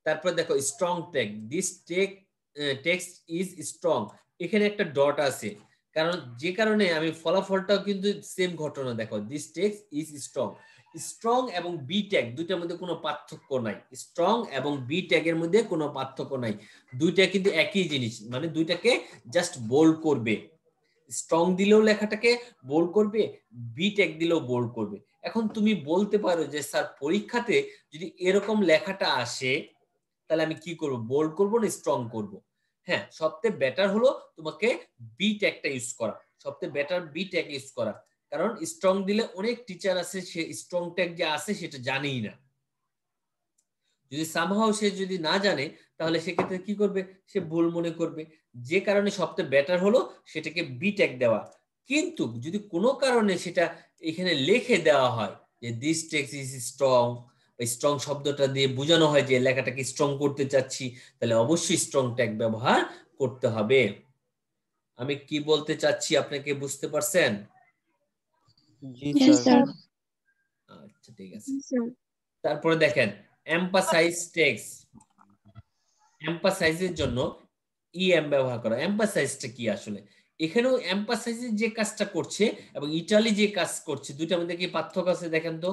তারপর দেখো strong tag, this text is strong, এখানে একটা ডট আছে, কারণ যে কারণে আমি ফলাফলটাও কিন্তু সেম ঘটনা। দেখো this text is strong, strong এবং বি ট্যাগ দুইটার মধ্যে কোনো পার্থক্য নাই, স্ট্রং এবং বি ট্যাগের মধ্যে কোনো পার্থক্য নাই, দুইটা কিন্তু একই জিনিস, মানে দুইটাকে জাস্ট বোল্ড করবে। স্ট্রং দিলেও লেখাটাকে বোল্ড করবে, বি ট্যাগ দিলেও বোল্ড করবে। এখন তুমি বলতে পারো যে স্যার পরীক্ষাতে যদি এরকম লেখাটা আসে তাহলে আমি কি করব, বোল্ড করব না স্ট্রং করব? হ্যাঁ, সবচেয়ে বেটার হলো তোমাকে বি ট্যাগটা ইউজ করা, সবচেয়ে বেটার বি ট্যাগ ইউজ করা, কারণ স্ট্রং দিলে অনেক টিচার আছে সে স্ট্রং ট্যাগ যে আছে সেটা জানেই না। যদি সামহাও সে যদি না জানে তাহলে সেক্ষেত্রে কি করবে, সে ভুল মনে করবে, যে কারণে সবচেয়ে বেটার হলো সেটাকে বি ট্যাগ দেওয়া। কিন্তু যদি কোনো কারণে সেটা এখানে লিখে দেওয়া হয় যে this text is strong, strong শব্দটা দিয়ে বোঝানো হয় যে লেখাটাকে স্ট্রং করতে চাচ্ছি, তাহলে অবশ্যই স্ট্রং ট্যাগ ব্যবহার করতে হবে। আমি কি বলতে চাচ্ছি আপনাকে বুঝতে পারছেন? জি জি স্যার। স্যার। আচ্ছা, ঠিক আছে। তারপরে দেখেন এমফাসাইজ টেক্সট, এমফাসাইজের জন্য ইএম ব্যবহার করা। এমফাসাইজটা কি আসলে? এখানেও এমফাসাইজের যে কাজটা করছে এবং ইটালি যে কাজ করছে, দুইটার মধ্যে কি পার্থক্য আছে দেখেন তো?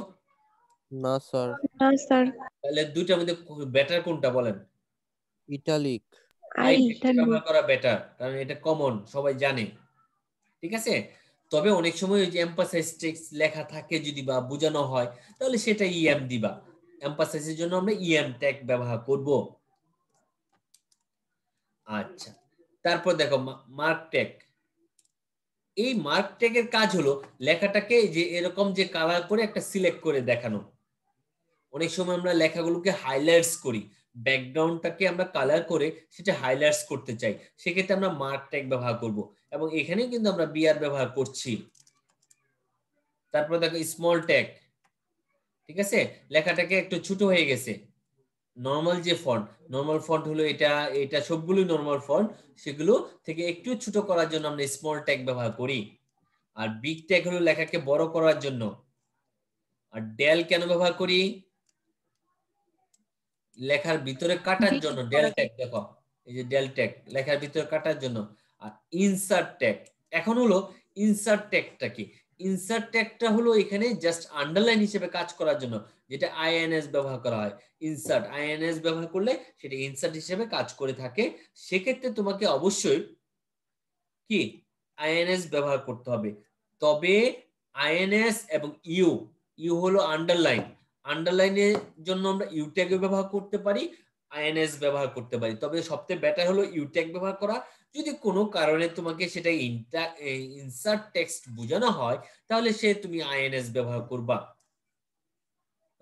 না স্যার। না স্যার। তাহলে দুইটার মধ্যে বেটার কোনটা বলেন? ইটালিক। ইটালিক ব্যবহার করা বেটার, কারণ এটা কমন, সবাই জানে। ঠিক আছে? তবে অনেক সময় ওই যে এমফাসাইজ টেক্সট লেখা থাকে যদি বা বোঝানো হয় তাহলে সেটা ইএম দিবা। এমফাসাইজের জন্য আমরা ইএম ট্যাগ ব্যবহার করব। আচ্ছা, তারপর দেখো মার্ক ট্যাগ। এই মার্ক ট্যাগের কাজ হলো লেখাটাকে যে এরকম যে কালার করে একটা সিলেক্ট করে দেখানো। অনেক সময় আমরা লেখাগুলোকে হাইলাইটস করি, ব্যাকগ্রাউন্ডটাকে আমরা কালার করে সেটা হাইলাইটস করতে চাই, সেক্ষেত্রে আমরা মার্ক ট্যাগ ব্যবহার করব, এবং এখানে কিন্তু আমরা বিআর ব্যবহার করছি। তারপর দেখো স্মল ট্যাগ। ঠিক আছে, লেখাটাকে একটু ছোট হয়ে গেছে, নরমাল যে ফন্ট, নরমাল ফন্ট হলো এটা, এটা সবগুলোই নরমাল ফন্ট, সেগুলো থেকে একটু ছোট করার জন্য আমরা স্মল ট্যাগ ব্যবহার করি। আর বিগ ট্যাগ হলো লেখাকে বড় করার জন্য। আর ডেল কেন ব্যবহার করি? লেখার ভিতরে কাটার জন্য ডেল ট্যাগ। দেখো এই যে ডেল ট্যাগ লেখার ভিতরে কাটার জন্য। আর ইনসার্ট ট্যাগ, এখন হলো ইনসার্ট ট্যাগটা কি? ইনসার্ট ট্যাগটা হলো এখানে জাস্ট আন্ডারলাইন হিসেবে কাজ করার জন্য, যেটা আইএনএস ব্যবহার করা হয়। ইনসার্ট আইএনএস ব্যবহার করলে সেটা ইনসার্ট হিসেবে কাজ করে থাকে, সেক্ষেত্রে তোমাকে অবশ্যই কি আইএনএস ব্যবহার করতে হবে। তবে আইএনএস এবং ইউ, ইউ হলো আন্ডারলাইন, আন্ডারলাইনের জন্য আমরা ইউ ট্যাগ ব্যবহার করতে পারি, আইএনএস ব্যবহার করতে পারি, তবে সবচেয়ে বেটার হলো ইউ ট্যাগ ব্যবহার করা। যদি কোনো কারণে তোমাকে সেটা ইনসার্ট টেক্সট বোঝানো হয় তাহলে তুমি আইএনএস ব্যবহার করবা।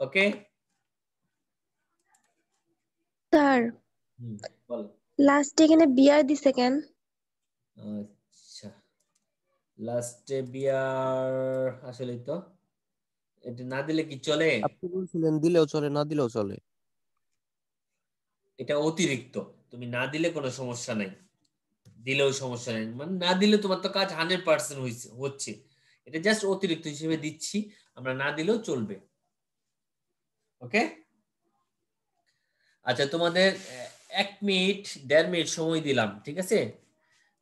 ওকে স্যার বল। লাস্ট এখানে বিআর দিছে কেন? আচ্ছা, লাস্টে বিয়ার আসলে তো এটা না দিলে কি চলে? আপনি বলছিলেন দিলেও চলে না দিলেও চলে। এটা অতিরিক্ত, তুমি না দিলে কোনো সমস্যা নাই, দিলেও সমস্যা নাই, মানে না দিলে তোমার তো কাজ 100% হচ্ছে, এটা জাস্ট অতিরিক্ত হিসেবে দিচ্ছি, আমরা না দিলেও চলবে। ওকে আচ্ছা, তোমাদের 1 মিনিট 1.5 মিনিট সময় দিলাম, ঠিক আছে?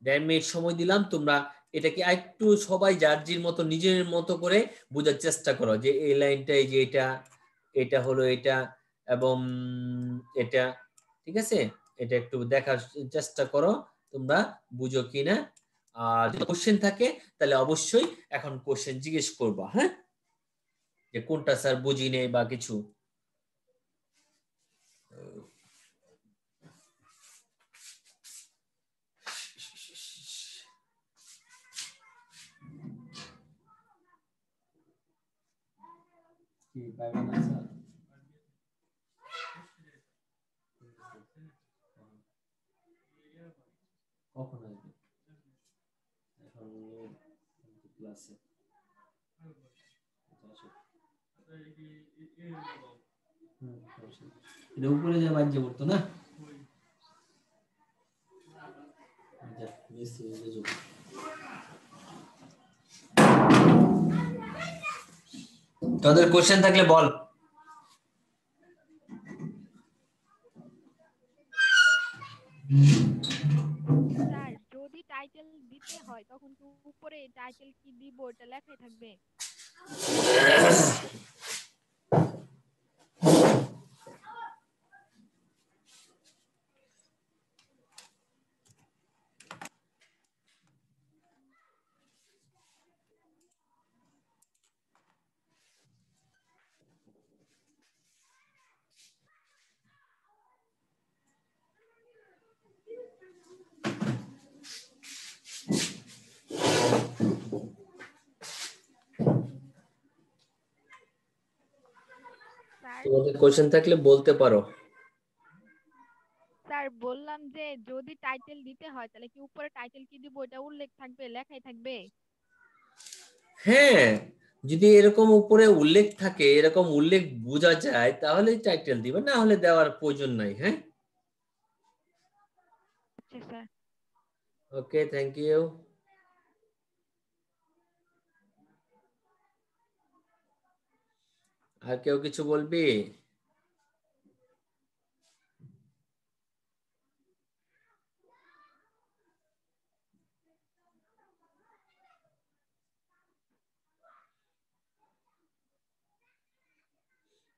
1.5 মিনিট সময় দিলাম, তোমরা এটাকে একটু সবাই যার যার মতো নিজের মতো করে বোঝার চেষ্টা করো যে এই লাইনটা, এই যে এটা, এটা হলো এটা এবং এটা, ঠিক আছে? এটা একটু দেখার চেষ্টা করো তোমরা বুঝো কিনা। আর যদি কোশ্চেন থাকে তাহলে অবশ্যই এখন কোশ্চেন জিজ্ঞেস করবা, হ্যাঁ, যে কোনটা স্যার বুঝি নেই বা কিছু। কি পাইবা না স্যার? কখন আসবে? এখন ক্লাসে এটা উপরে যে বাজ্য করতো না, তোদের কোশ্চেন থাকলে বল। স্যার যদি টাইটেল দিতে হয় তখন কি উপরে টাইটেল কি দিব এটা লেখাই থাকবে? স্যার তোমাদের কোশ্চেন থাকলে বলতে পারো। স্যার বললাম যে যদি টাইটেল দিতে হয় তাহলে কি উপরে টাইটেল কি দিব এটা উল্লেখ থাকবে লেখাই থাকবে? হ্যাঁ, যদি এরকম উপরে উল্লেখ থাকে, এরকম উল্লেখ বোঝা যায় তাহলে টাইটেল দিবে, না হলে দেওয়ার প্রয়োজন নাই। হ্যাঁ, আচ্ছা স্যার। Okay, thank you. আর কেউ কিছু বলবি?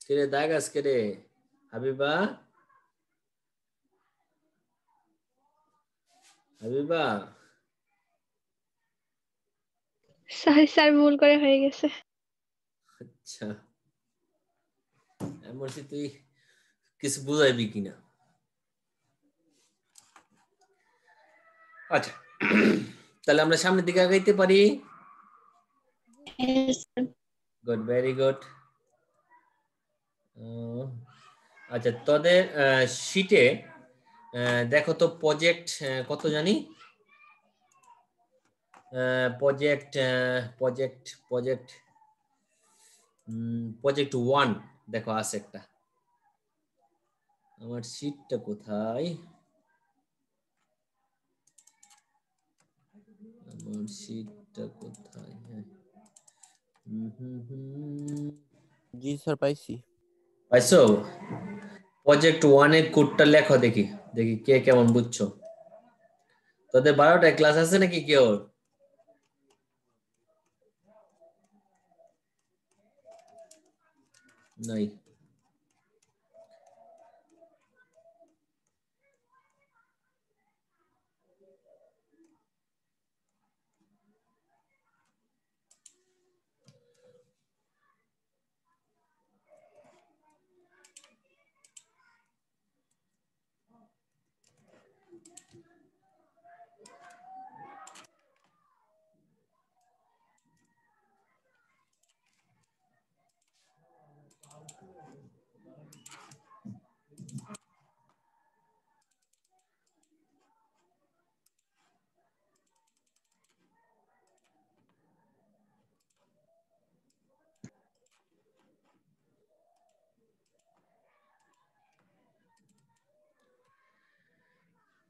কিরে দাগ আজকে রে হাবিবা, হাবিবা? সরি স্যার ভুল করে হয়ে গেছে। আচ্ছা, আমি বলছি তুই কিছু বুঝাইবি কিনা। আচ্ছা, তাহলে আমরা সামনের দিকে আগাইতে পারি। Good, very good. আচ্ছা, তোদের শিটে দেখো তো প্রজেক্ট কত জানি, প্রজেক্ট প্রজেক্ট প্রজেক্ট প্রজেক্ট 1 দেখো আছে একটা। আমার শিটটা কোথায়? আমার শিটটা কোথায়? হ্যাঁ, জি স্যার পাইছি। পাইছো? প্রজেক্ট 1 এর কোডটা লেখো দেখি, দেখি কে কেমন বুঝছো। তোদের 12টায় ক্লাস আছে নাকি কেউ? নাই।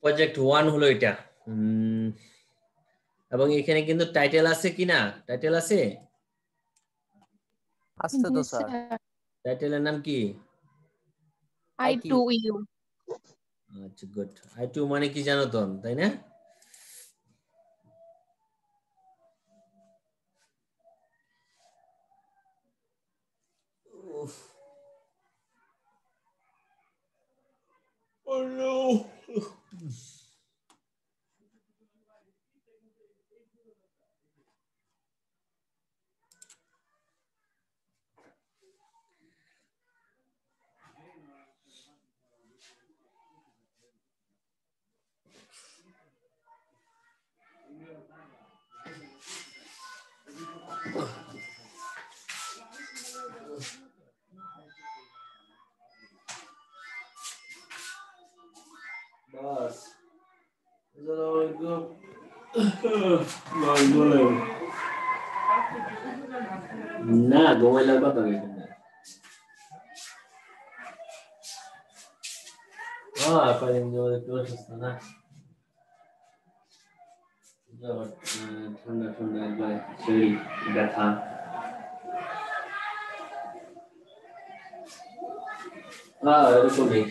প্রজেক্ট 1 হলো এটা। এবং এখানে কিন্তু টাইটেল আছে কিনা? টাইটেল আছে? আসছে জি তো স্যার। স্যার, টাইটেলের নাম কি? I2U। আচ্ছা, গুড। I2 মানে কি জানো তো, তাই না? উফ। Oh no. বাস। আসসালামু আলাইকুম। না, ঘুমাইলে কথা কইবেন না। পারেন যে একটু অসুস্থ না। ঠান্ডা ঠান্ডা একবার শরীর ব্যথা। এরকমই।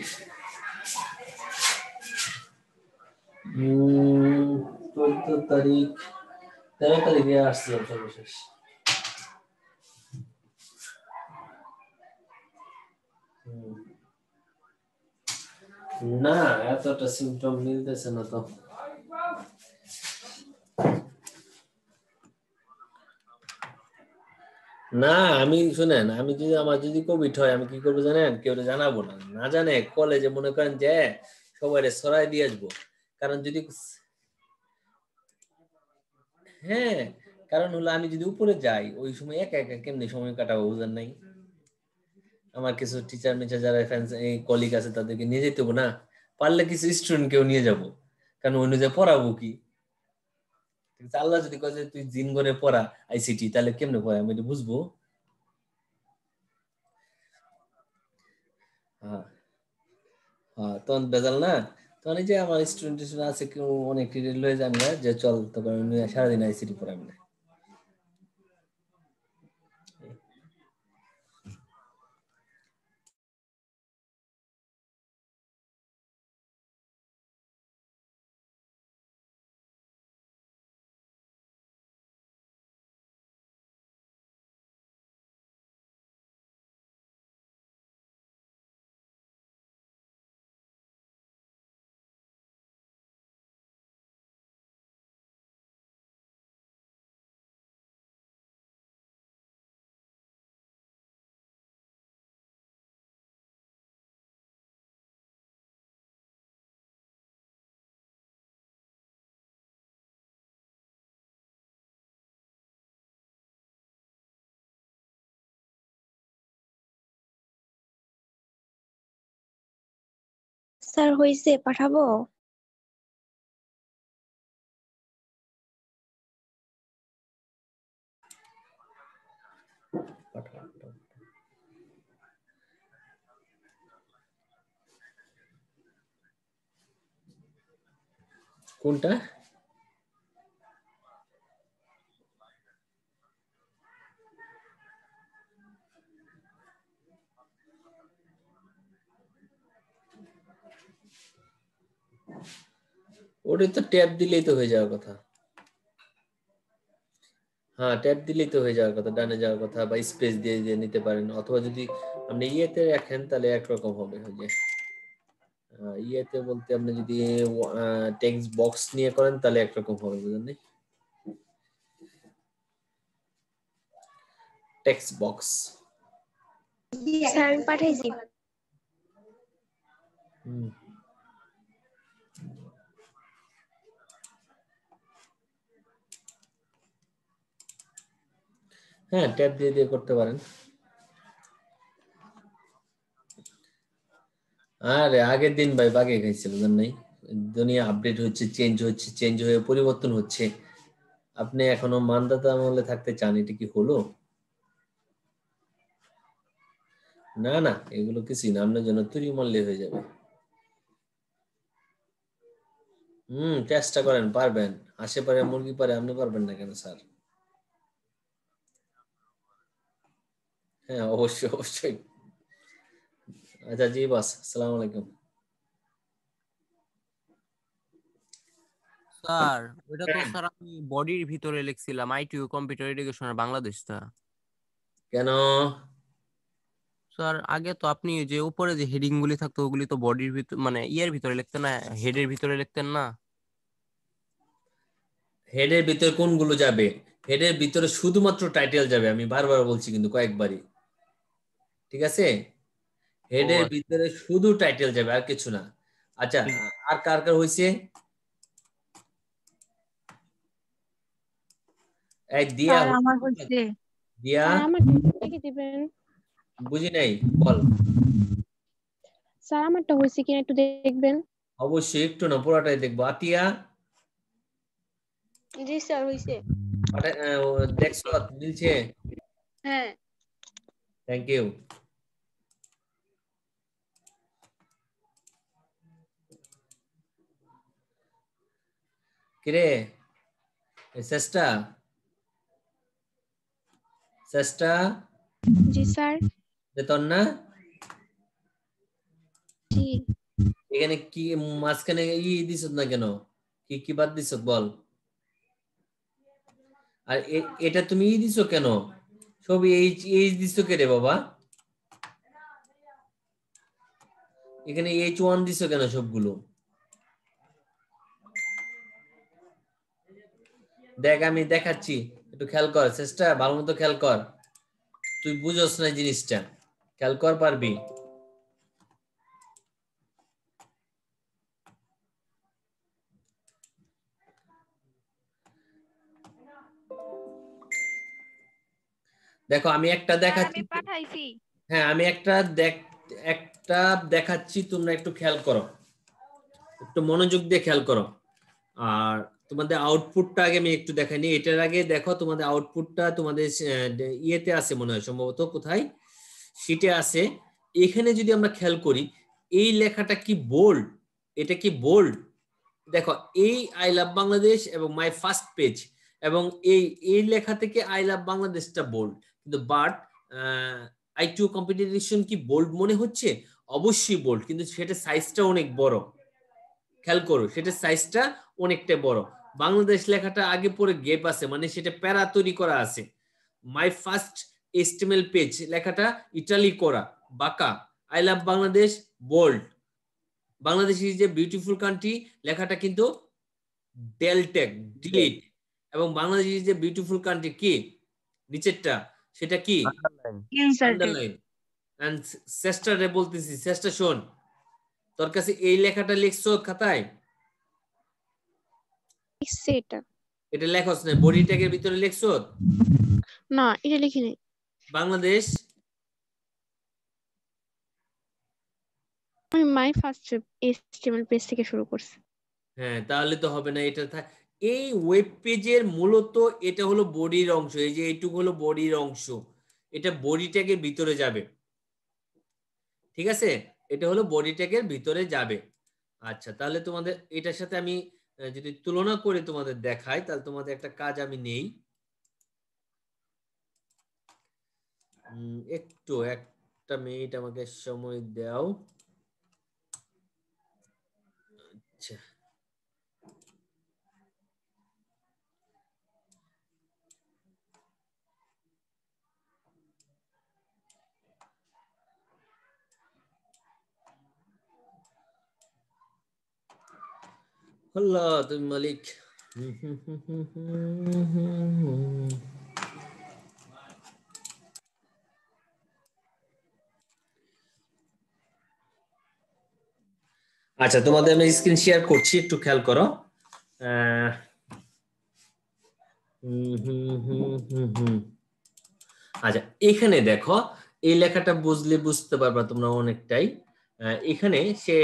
14 তারিখ 13 তারিখে আসছিলাম সর্বশেষ। না, এতটা সিমটম মিলতেছে না তো। না, আমি শুনেন, আমি যদি আমার যদি কোভিড হয় আমি কি করবো জানেন? কেউ জানাবো না, না জানে কলেজে মনে করেন যে সবাই ছড়াই দিয়ে আসবো। কারণ যদি হ্যাঁ, কারণ হলো আমি যদি উপরে যাই ওই সময় একা একা কেমনি সময় কাটাবো বুঝেন নাই? আমার কিছু টিচার মিচার যারা ফ্রেন্ডস এই কলিগ আছে তাদেরকে নিয়ে যেতে হবে না, পারলে কিছু স্টুডেন্ট কেউ নিয়ে যাব, কারণ অন্য যে পড়াবো কি। আল্লাহ যদি কয় যে তুই জিন করে পড়া আইসিটি, তাহলে কেমনে পড়া আমি এটা বুঝবো? হ্যাঁ হ্যাঁ, তখন বেজাল না। তখন এই যে আমার স্টুডেন্ট আছে কেউ অনেক লয়ে যান না যে চল তখন সারাদিন আইসিটি পড়াবি না। স্যার হইছে, পাঠাবো? কোনটা? ওটা তো ট্যাব দিলেই তো হয়ে যাওয়ার কথা। হ্যাঁ, ট্যাব দিলেই তো হয়ে যাওয়ার কথা, ডানে যাওয়ার কথা, বা স্পেস দিয়ে দিয়ে নিতে পারেন, অথবা যদি আপনি ইয়েতে রাখেন তাহলে একরকম হবে। ওই যে ইয়েতে বলতে আপনি যদি টেক্সট বক্স নিয়ে করেন তাহলে একরকম হবে, বুঝলেন? Text box. স্যার আমি পাঠাইছি। হ্যাঁ, ট্যাব দিয়ে দিয়ে করতে পারেন। আরে আগের দিন ভাই বাগে খাইছিল, জান নাই? দুনিয়া আপডেট হচ্ছে, চেঞ্জ হয়ে পরিবর্তন হচ্ছে। আপনি এখনো মানদাতা আমলে থাকতে চান, এটা কি হলো? না না, এগুলো কিছুই না, আপনার জন্য তৈরি মারলে হয়ে যাবে। চেষ্টা করেন, পারবেন। হাঁসে পারে, মুরগি পারে, আপনি পারবেন না কেন স্যার? হ্যাঁ, অবশ্যই অবশ্যই। আচ্ছা জি বস, আসসালামু আলাইকুম। স্যার ওইটা তো স্যার আমি বডির ভিতরে লিখছিলাম, আইটিইউ কম্পিউটার এডুকেশনের বাংলাদেশটা। কেন? স্যার আগে তো আপনি যে উপরে যে হেডিং গুলি থাকতো ওগুলি তো বডির ভিতর মানে ইয়ের ভিতরে লিখতেন না, হেডের ভিতরে লিখতেন না? হেডের ভিতরে কোনগুলো যাবে? হেডের ভিতরে শুধুমাত্র টাইটেল যাবে, আমি বারবার বলছি কিন্তু কয়েকবারই, ঠিক আছে? ও হেডের আচ্ছা, ভিতরে শুধু টাইটেল যাবে, আর কিছু না। আচ্ছা, ঠিক। আর কার কার হয়েছে? এক দিয়া স্যার আমার হচ্ছে। দিয়া, স্যার আমারটা একটু দেখে দিবেন। বুঝি নাই, বল। স্যার আমারটা হয়েছে কিনা একটু দেখবেন। অবশ্যই, একটু না, পুরোটাই দেখবো। আতিয়া জি স্যার হইছে। দেখছো মিলছে? হ্যাঁ। Thank you. কিরে চেষ্টা, চেষ্টা জি স্যার। বেতন না? জি এখানে কি মাঝখানে দিছ না কেন? কি কি বাদ দিছ বল? আর এটা তুমি দিছো কেন? সবই এইচ এইচ দিছো কে রে বাবা? এখানে H1 দিছো কেন সবগুলো? দেখ আমি দেখাচ্ছি, একটু খেয়াল কর, চেষ্টা ভালো মতো খেয়াল কর। তুই বুঝোস না জিনিসটা, খেয়াল কর, পারবি। দেখো আমি একটা স্যার দেখাচ্ছি। আমি পাঠাইছি। হ্যাঁ আমি একটা দেখাচ্ছি, তোমরা একটু খেয়াল করো, একটু মনোযোগ দিয়ে খেয়াল করো। আর তোমাদের আউটপুটটা আগে আমি একটু দেখাইনি, এটার আগে দেখো তোমাদের আউটপুটটা তোমাদের ইয়েতে আছে মনে হয়, সম্ভবত কোথায় শিটে আছে। এখানে যদি আমরা খেয়াল করি, এই লেখাটা কি বোল্ড? এটা কি বোল্ড? দেখো এই আই লাভ বাংলাদেশ এবং মাই ফার্স্ট পেজ, এবং এই এই লেখা থেকে আই লাভ বাংলাদেশটা বোল্ড, কিন্তু বাট আই2 কম্পিটিশন কি বোল্ড মনে হচ্ছে? অবশ্যই বোল্ড, কিন্তু সেটা সাইজটা অনেক বড়। খেয়াল করো, সেটা সাইজটা অনেকটা বড়। বাংলাদেশ লেখাটা আগে পরে গেপ আছে, মানে সেটা প্যারা তৈরি করা আছে। মাই ফার্স্ট এস্টিমেল পেজ লেখাটা ইটালি করা, বাঁকা। I love Bangladesh bold. Bangladesh is a beautiful country লেখাটা কিন্তু ডেলটেক ডিলিট, এবং Bangladesh is a beautiful country কি নিচেরটা সেটা কি আন্ডারলাইন। ইনসার্টেড। আন্ডারলাইন। এন্ড চেষ্টা রে বলতেছি, চেষ্টা শোন, তোর কাছে এই লেখাটা লিখছো খাতায়? লিখছে এটা। এটা লেখস না, বডি ট্যাগের ভিতরে লিখছো না এটা লিখি নাই। বাংলাদেশ? আমি মাই ফার্স্ট এইচটিএমএল পেজ থেকে শুরু করছি। হ্যাঁ তাহলে তো হবে না, এটা এই ওয়েব পেজের মূলত এটা হলো বডির অংশ, এই যে এইটুকু হলো বডির অংশ, এটা বডি ট্যাগের ভিতরে যাবে, ঠিক আছে? এটা হলো বডি ট্যাগের ভিতরে যাবে। আচ্ছা তাহলে তোমাদের এটার সাথে আমি যদি তুলনা করে তোমাদের দেখাই, তাহলে তোমাদের একটা কাজ আমি নেই, একটু একটা মিনিট আমাকে সময় দাও। আচ্ছা আল্লাহ তুমি মালিক। আচ্ছা তোমাদের আমি স্ক্রিন শেয়ার করছি, একটু খেয়াল করো। আচ্ছা এখানে দেখো, এই লেখাটা বুঝলে বুঝতে পারবা তোমরা অনেকটাই। এখানে সে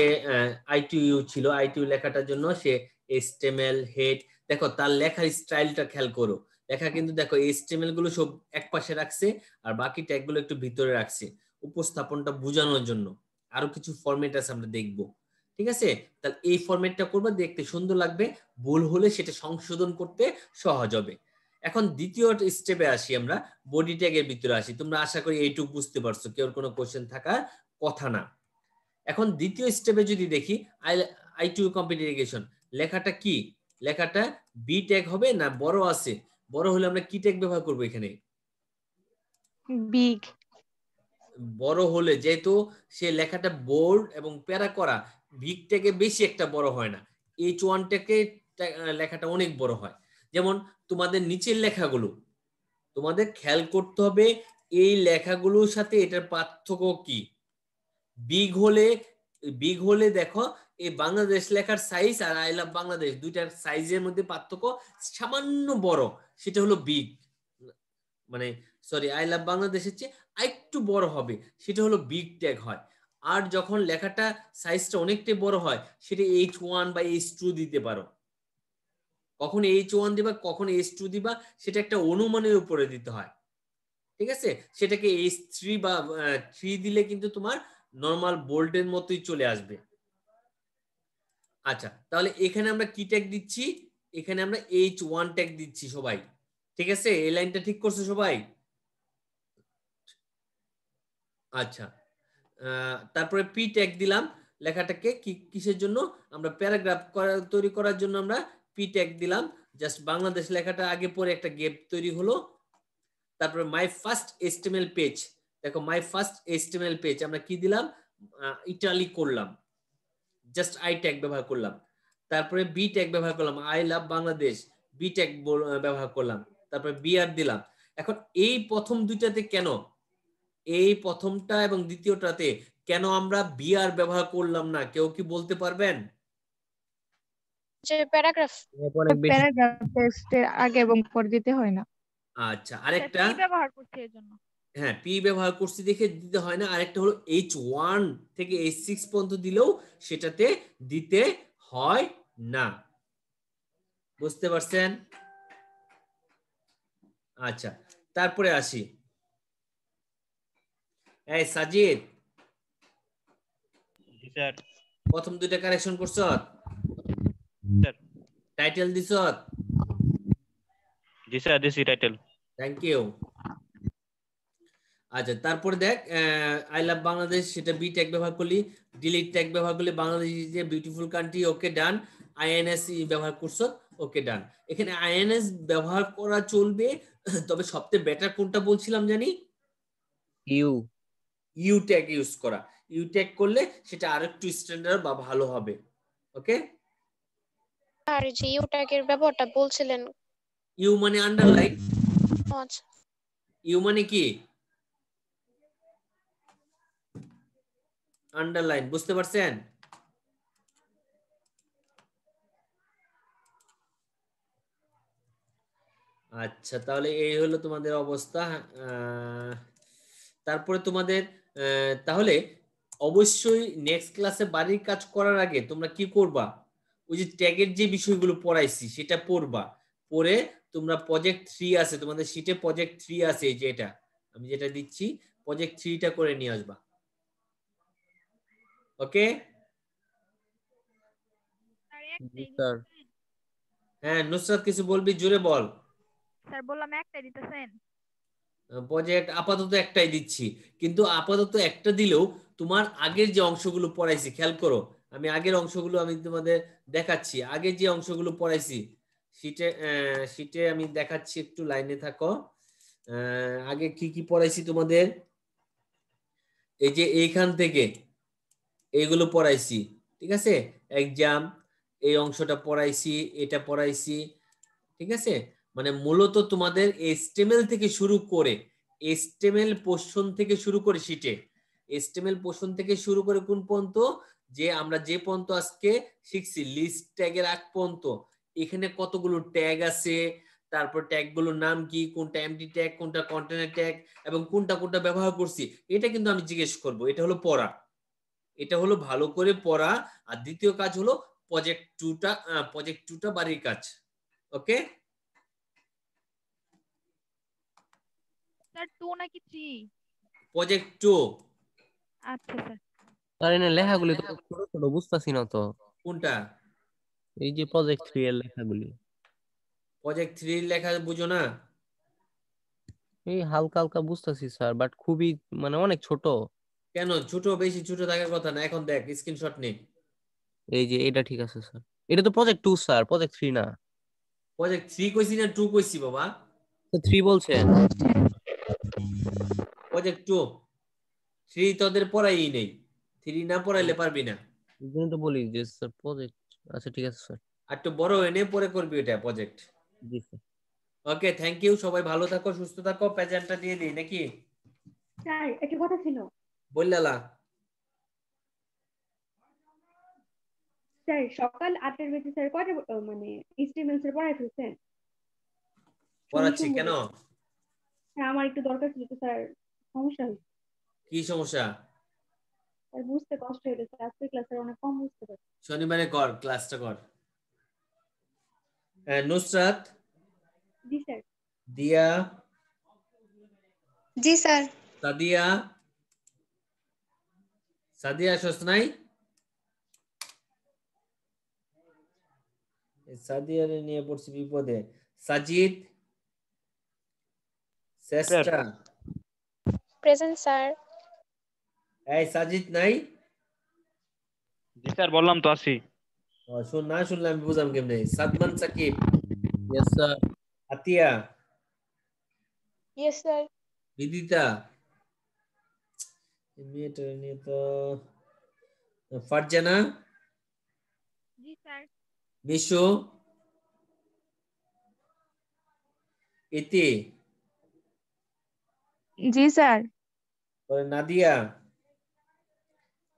আই2ইউ ছিল, আই2ইউ লেখাটার জন্য সে এসটিএমএল হেড, দেখো তার লেখার স্টাইলটা খেয়াল করো। লেখা কিন্তু দেখো এসটিএমএল গুলো সব এক পাশে রাখছে, আর বাকি ট্যাগ গুলো একটু ভিতরে রাখছে, উপস্থাপনটা বোঝানোর জন্য। আরো কিছু ফরম্যাট আছে আমরা দেখবো, ঠিক আছে? তাহলে এই ফরম্যাটটা করবা, দেখতে সুন্দর লাগবে, ভুল হলে সেটা সংশোধন করতে সহজ হবে। এখন দ্বিতীয় স্টেপে আসি, আমরা বডি ট্যাগের ভিতরে আসি। তোমরা আশা করি এইটুকু বুঝতে পারছো, কেউ কোনো কোশ্চেন থাকার কথা না। এখন দ্বিতীয় স্টেপে যদি দেখি, আই টু কমপ্লিট ইরিগেশন লেখাটা কি, লেখাটা বি ট্যাগ হবে না বড় আছে? বড় হলে আমরা কি ট্যাগ ব্যবহার করব এখানে? বিগ। বড় হলে যেহেতু সে লেখাটা বোল্ড এবং প্যারা করা, বিগ ট্যাগে বেশি একটা বড় হয় না, H1 ট্যাগে লেখাটা অনেক বড় হয়। যেমন তোমাদের নিচের লেখাগুলো তোমাদের খেয়াল করতে হবে, এই লেখাগুলোর সাথে এটার পার্থক্য কি। বিগ হলে দেখো এই বাংলাদেশ লেখার সাইজ আর আই লাভ বাংলাদেশ দুইটার সাইজের মধ্যে পার্থক্য সামান্য বড়, সেটা হলো বিগ। মানে সরি, আই লাভ বাংলাদেশের চেয়ে আরেকটু বড় হবে, সেটা হলো বিগ ট্যাগ হয়। আর যখন লেখাটা সাইজটা অনেকটাই বড় হয়, সেটা H1 বা H2 দিতে পারো। কখন H1 দিবা কখন H2 দিবা সেটা একটা অনুমানের উপরে দিতে হয়, ঠিক আছে? সেটাকে H3 বা 3 দিলে কিন্তু তোমার নরমাল বোল্ডের মতোই চলে আসবে। আচ্ছা, তাহলে এখানে আমরা কি ট্যাগ দিচ্ছি? এখানে আমরা H1 ট্যাগ দিচ্ছি সবাই, ঠিক আছে? এই লাইনটা ঠিক করছো সবাই? আচ্ছা, তারপরে পি ট্যাগ দিলাম। লেখাটাকে কিসের জন্য? আমরা প্যারাগ্রাফ তৈরি করার জন্য আমরা পি ট্যাগ দিলাম। জাস্ট বাংলাদেশ লেখাটা আগে পরে একটা গ্যাপ তৈরি হলো। তারপরে মাই ফার্স্ট HTML পেজ, দেখো মাই ফার্স্ট HTML পেজ আমরা কি দিলাম? ইটালি করলাম, জাস্ট আই ট্যাগ ব্যবহার করলাম। তারপরে বি ট্যাগ ব্যবহার করলাম, I love Bangladesh, B tag ব্যবহার করলাম। তারপরে বিআর দিলাম। এখন এই প্রথম দুইটাতে কেন, এই প্রথমটা এবং দ্বিতীয়টাতে কেন আমরা বিআর ব্যবহার করলাম না, কেউ কি বলতে পারবেন? যে প্যারাগ্রাফ অনেক বেশি। প্যারাগ্রাফ টেক্সটের আগে এবং পরে দিতে হয় না। আচ্ছা, আরেকটা, কি ব্যবহার করছে এর জন্য? হ্যাঁ পি ব্যবহার করছি দেখে দিতে হয় না। আরেকটা হলো H1 থেকে H6 পর্যন্ত দিলেও সেটাতে দিতে হয় না। বুঝতে পারছেন? আচ্ছা, তারপরে আসি, এই সাজিদ জি স্যার। প্রথম দুইটা কারেকশন করছ? স্যার টাইটেল দিছ? জি স্যার দিছি টাইটেল। Thank you. আচ্ছা, তারপরে দেখ আই লাভ বাংলাদেশ সেটা বি ট্যাগ ব্যবহার করলি, ডিলিট ট্যাগ ব্যবহার করলি, Bangladesh is a beautiful country, okay done. INS ব্যবহার করছো, ওকে ডান। এখানে আইএনএস ব্যবহার করা চলবে, তবে সবচেয়ে বেটার কোনটা বলছিলাম জানি? ইউ ইউ ট্যাগ ইউজ করা। ইউ ট্যাগ করলে সেটা আরেকটু স্ট্যান্ডার্ড বা ভালো হবে। ওকে, আর যে ইউ ট্যাগের ব্যবহারটা বলছিলেন। ইউ মানে আন্ডারলাইন। আচ্ছা, ইউ মানে কি? আন্ডারলাইন, বুঝতে পারছেন? আচ্ছা, তাহলে এই হলো তোমাদের অবস্থা। তারপরে তোমাদের তাহলে অবশ্যই নেক্সট ক্লাসে বাড়ির কাজ করার আগে তোমরা কি করবা? ওই যে ট্যাগের যে বিষয়গুলো পড়াইছি সেটা পড়বা। পড়ে তোমরা প্রজেক্ট 3 আছে তোমাদের শীটে, প্রজেক্ট 3 আছে, এই যে এটা আমি যেটা দিচ্ছি, প্রজেক্ট 3টা করে নিয়ে আসবা। Okay sir. হ্যাঁ, নুসরাত কিছু বলবি? জোরে বল। স্যার বললাম একটাই দিতেছেন। প্রজেক্ট আপাতত একটাই দিচ্ছি, কিন্তু আপাতত একটা দিলেও তোমার আগের যে অংশগুলো পড়াইছি খেয়াল করো, আমি আগের অংশগুলো আমি তোমাদের দেখাচ্ছি। আগের যে অংশগুলো পড়াইছি শীটে আমি দেখাচ্ছি, একটু লাইনে থাকো। আগে কি কি পড়াইছি তোমাদের, এই যে এইখান থেকে এইগুলো পড়াইছি, ঠিক আছে? এক্সাম এই অংশটা পড়াইছি, এটা পড়াইছি, ঠিক আছে? মানে মূলত তোমাদের HTML থেকে শুরু করে, HTML পোর্শন থেকে শুরু করে শীটে, HTML পোর্শন থেকে শুরু করে কোন পর্যন্ত, যে আমরা যে পর্যন্ত আজকে শিখছি লিস্ট ট্যাগের আগ পর্যন্ত, এখানে কতগুলো ট্যাগ আছে, তারপর ট্যাগগুলোর নাম কি, কোনটা এমটি ট্যাগ, কোনটা কন্টেনার ট্যাগ, এবং কোনটা কোনটা ব্যবহার করছি, এটা কিন্তু আমি জিজ্ঞেস করব। এটা হলো পড়া, এটা হলো ভালো করে পড়া। আর দ্বিতীয় কাজ হলো প্রজেক্ট 2টা বাড়ির কাজ। ওকে, স্যার 2 নাকি 3? প্রজেক্ট 2। আচ্ছা স্যার। স্যার এনে লেখাগুলি তো ছোট ছোট বুঝতাছি না তো। কোনটা? এই যে প্রজেক্ট 3 এর লেখাগুলি প্রজেক্ট 3 লেখা বুঝো না? এই হালকা হালকা বুঝতাছি স্যার, বাট খুবই মানে অনেক ছোট। কেন ছোট? বেশি ছোট থাকার কথা না। এখন দেখ স্ক্রিনশট নে। এই যে এটা ঠিক আছে স্যার, এটা তো প্রজেক্ট 2 স্যার, প্রজেক্ট 3 না। প্রজেক্ট 3 কইছি না 2 কইছি বাবা? তো 3 বলছেন। প্রজেক্ট 2 3 তোদের পড়াই নেই। 3 না পড়াইলে পারবি না। এই জন্য তো বলি যে স্যার প্রজেক্ট। আচ্ছা ঠিক আছে স্যার। আর একটু বড় এনে পরে করবি এটা প্রজেক্ট। জি স্যার। Okay, thank you. সবাই ভালো থাকো, সুস্থ থাকো। প্রেজেন্টটা দিয়ে দিই নাকি? স্যার একটা কথা ছিল। বললালা। স্যার সকাল 8টার বেজে স্যার কয়টা মানে HTML স্যার পড়াই ফেলছেন? পড়াচ্ছি কেন? হ্যাঁ আমার একটু দরকার ছিল তো স্যার, সমস্যা হয়েছে কি সমস্যা? স্যার, বুঝতে কষ্ট হয়েছে। আজকে ক্লাসে অনেক কম বুঝতে পারছি। শনিবারে কর, ক্লাসটা কর। নুসরাত, জি স্যার। দিয়া, জি স্যার। সাদিয়া। সাদিয়া আসছ নাই? সাদিয়ারে নিয়ে পড়ছি বিপদে। সাজিদ, চেষ্টা। Present sir. এই সাজিদ নাই? জি স্যার, বললাম তো আছি। শুন না শুনলে আমি বুঝাম কেমনে। Sadman, Sakib, yes sir. Atiya, yes sir. Bidita. মেয়েটা নিয়ে তো ফারজানা, জি স্যার। মিশু, ইতি, জি স্যার। নাদিয়া,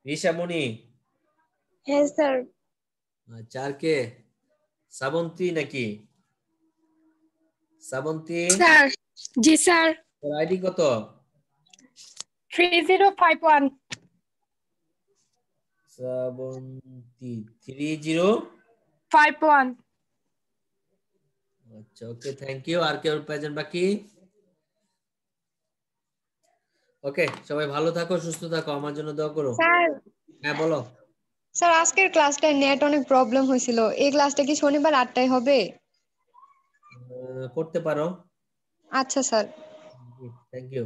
রিশামণি। হ্যাঁ স্যার। চার কে? শ্রাবন্তী নাকি? শ্রাবন্তী, স্যার। জি স্যার। তোর আইডি কত? 3051। শ্রাবন্তী 30। 51। আচ্ছা ওকে, থ্যাংক ইউ। আর কেউ প্রেজেন্ট বাকি? ওকে, সবাই ভালো থাকো, সুস্থ থাকো, আমার জন্য দোয়া করো। স্যার। হ্যাঁ বলো। স্যার আজকের ক্লাসটায় নেট অনেক প্রবলেম হয়েছিল, এই ক্লাসটা কি শনিবার 8টায় হবে? করতে পারো। আচ্ছা স্যার। Thank you.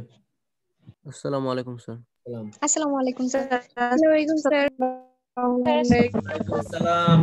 আসসালামু আলাইকুম স্যার। সালাম। আসসালামু আলাইকুম স্যার। ওয়ালাইকুম স্যার। ওয়ালাইকুম আসসালাম।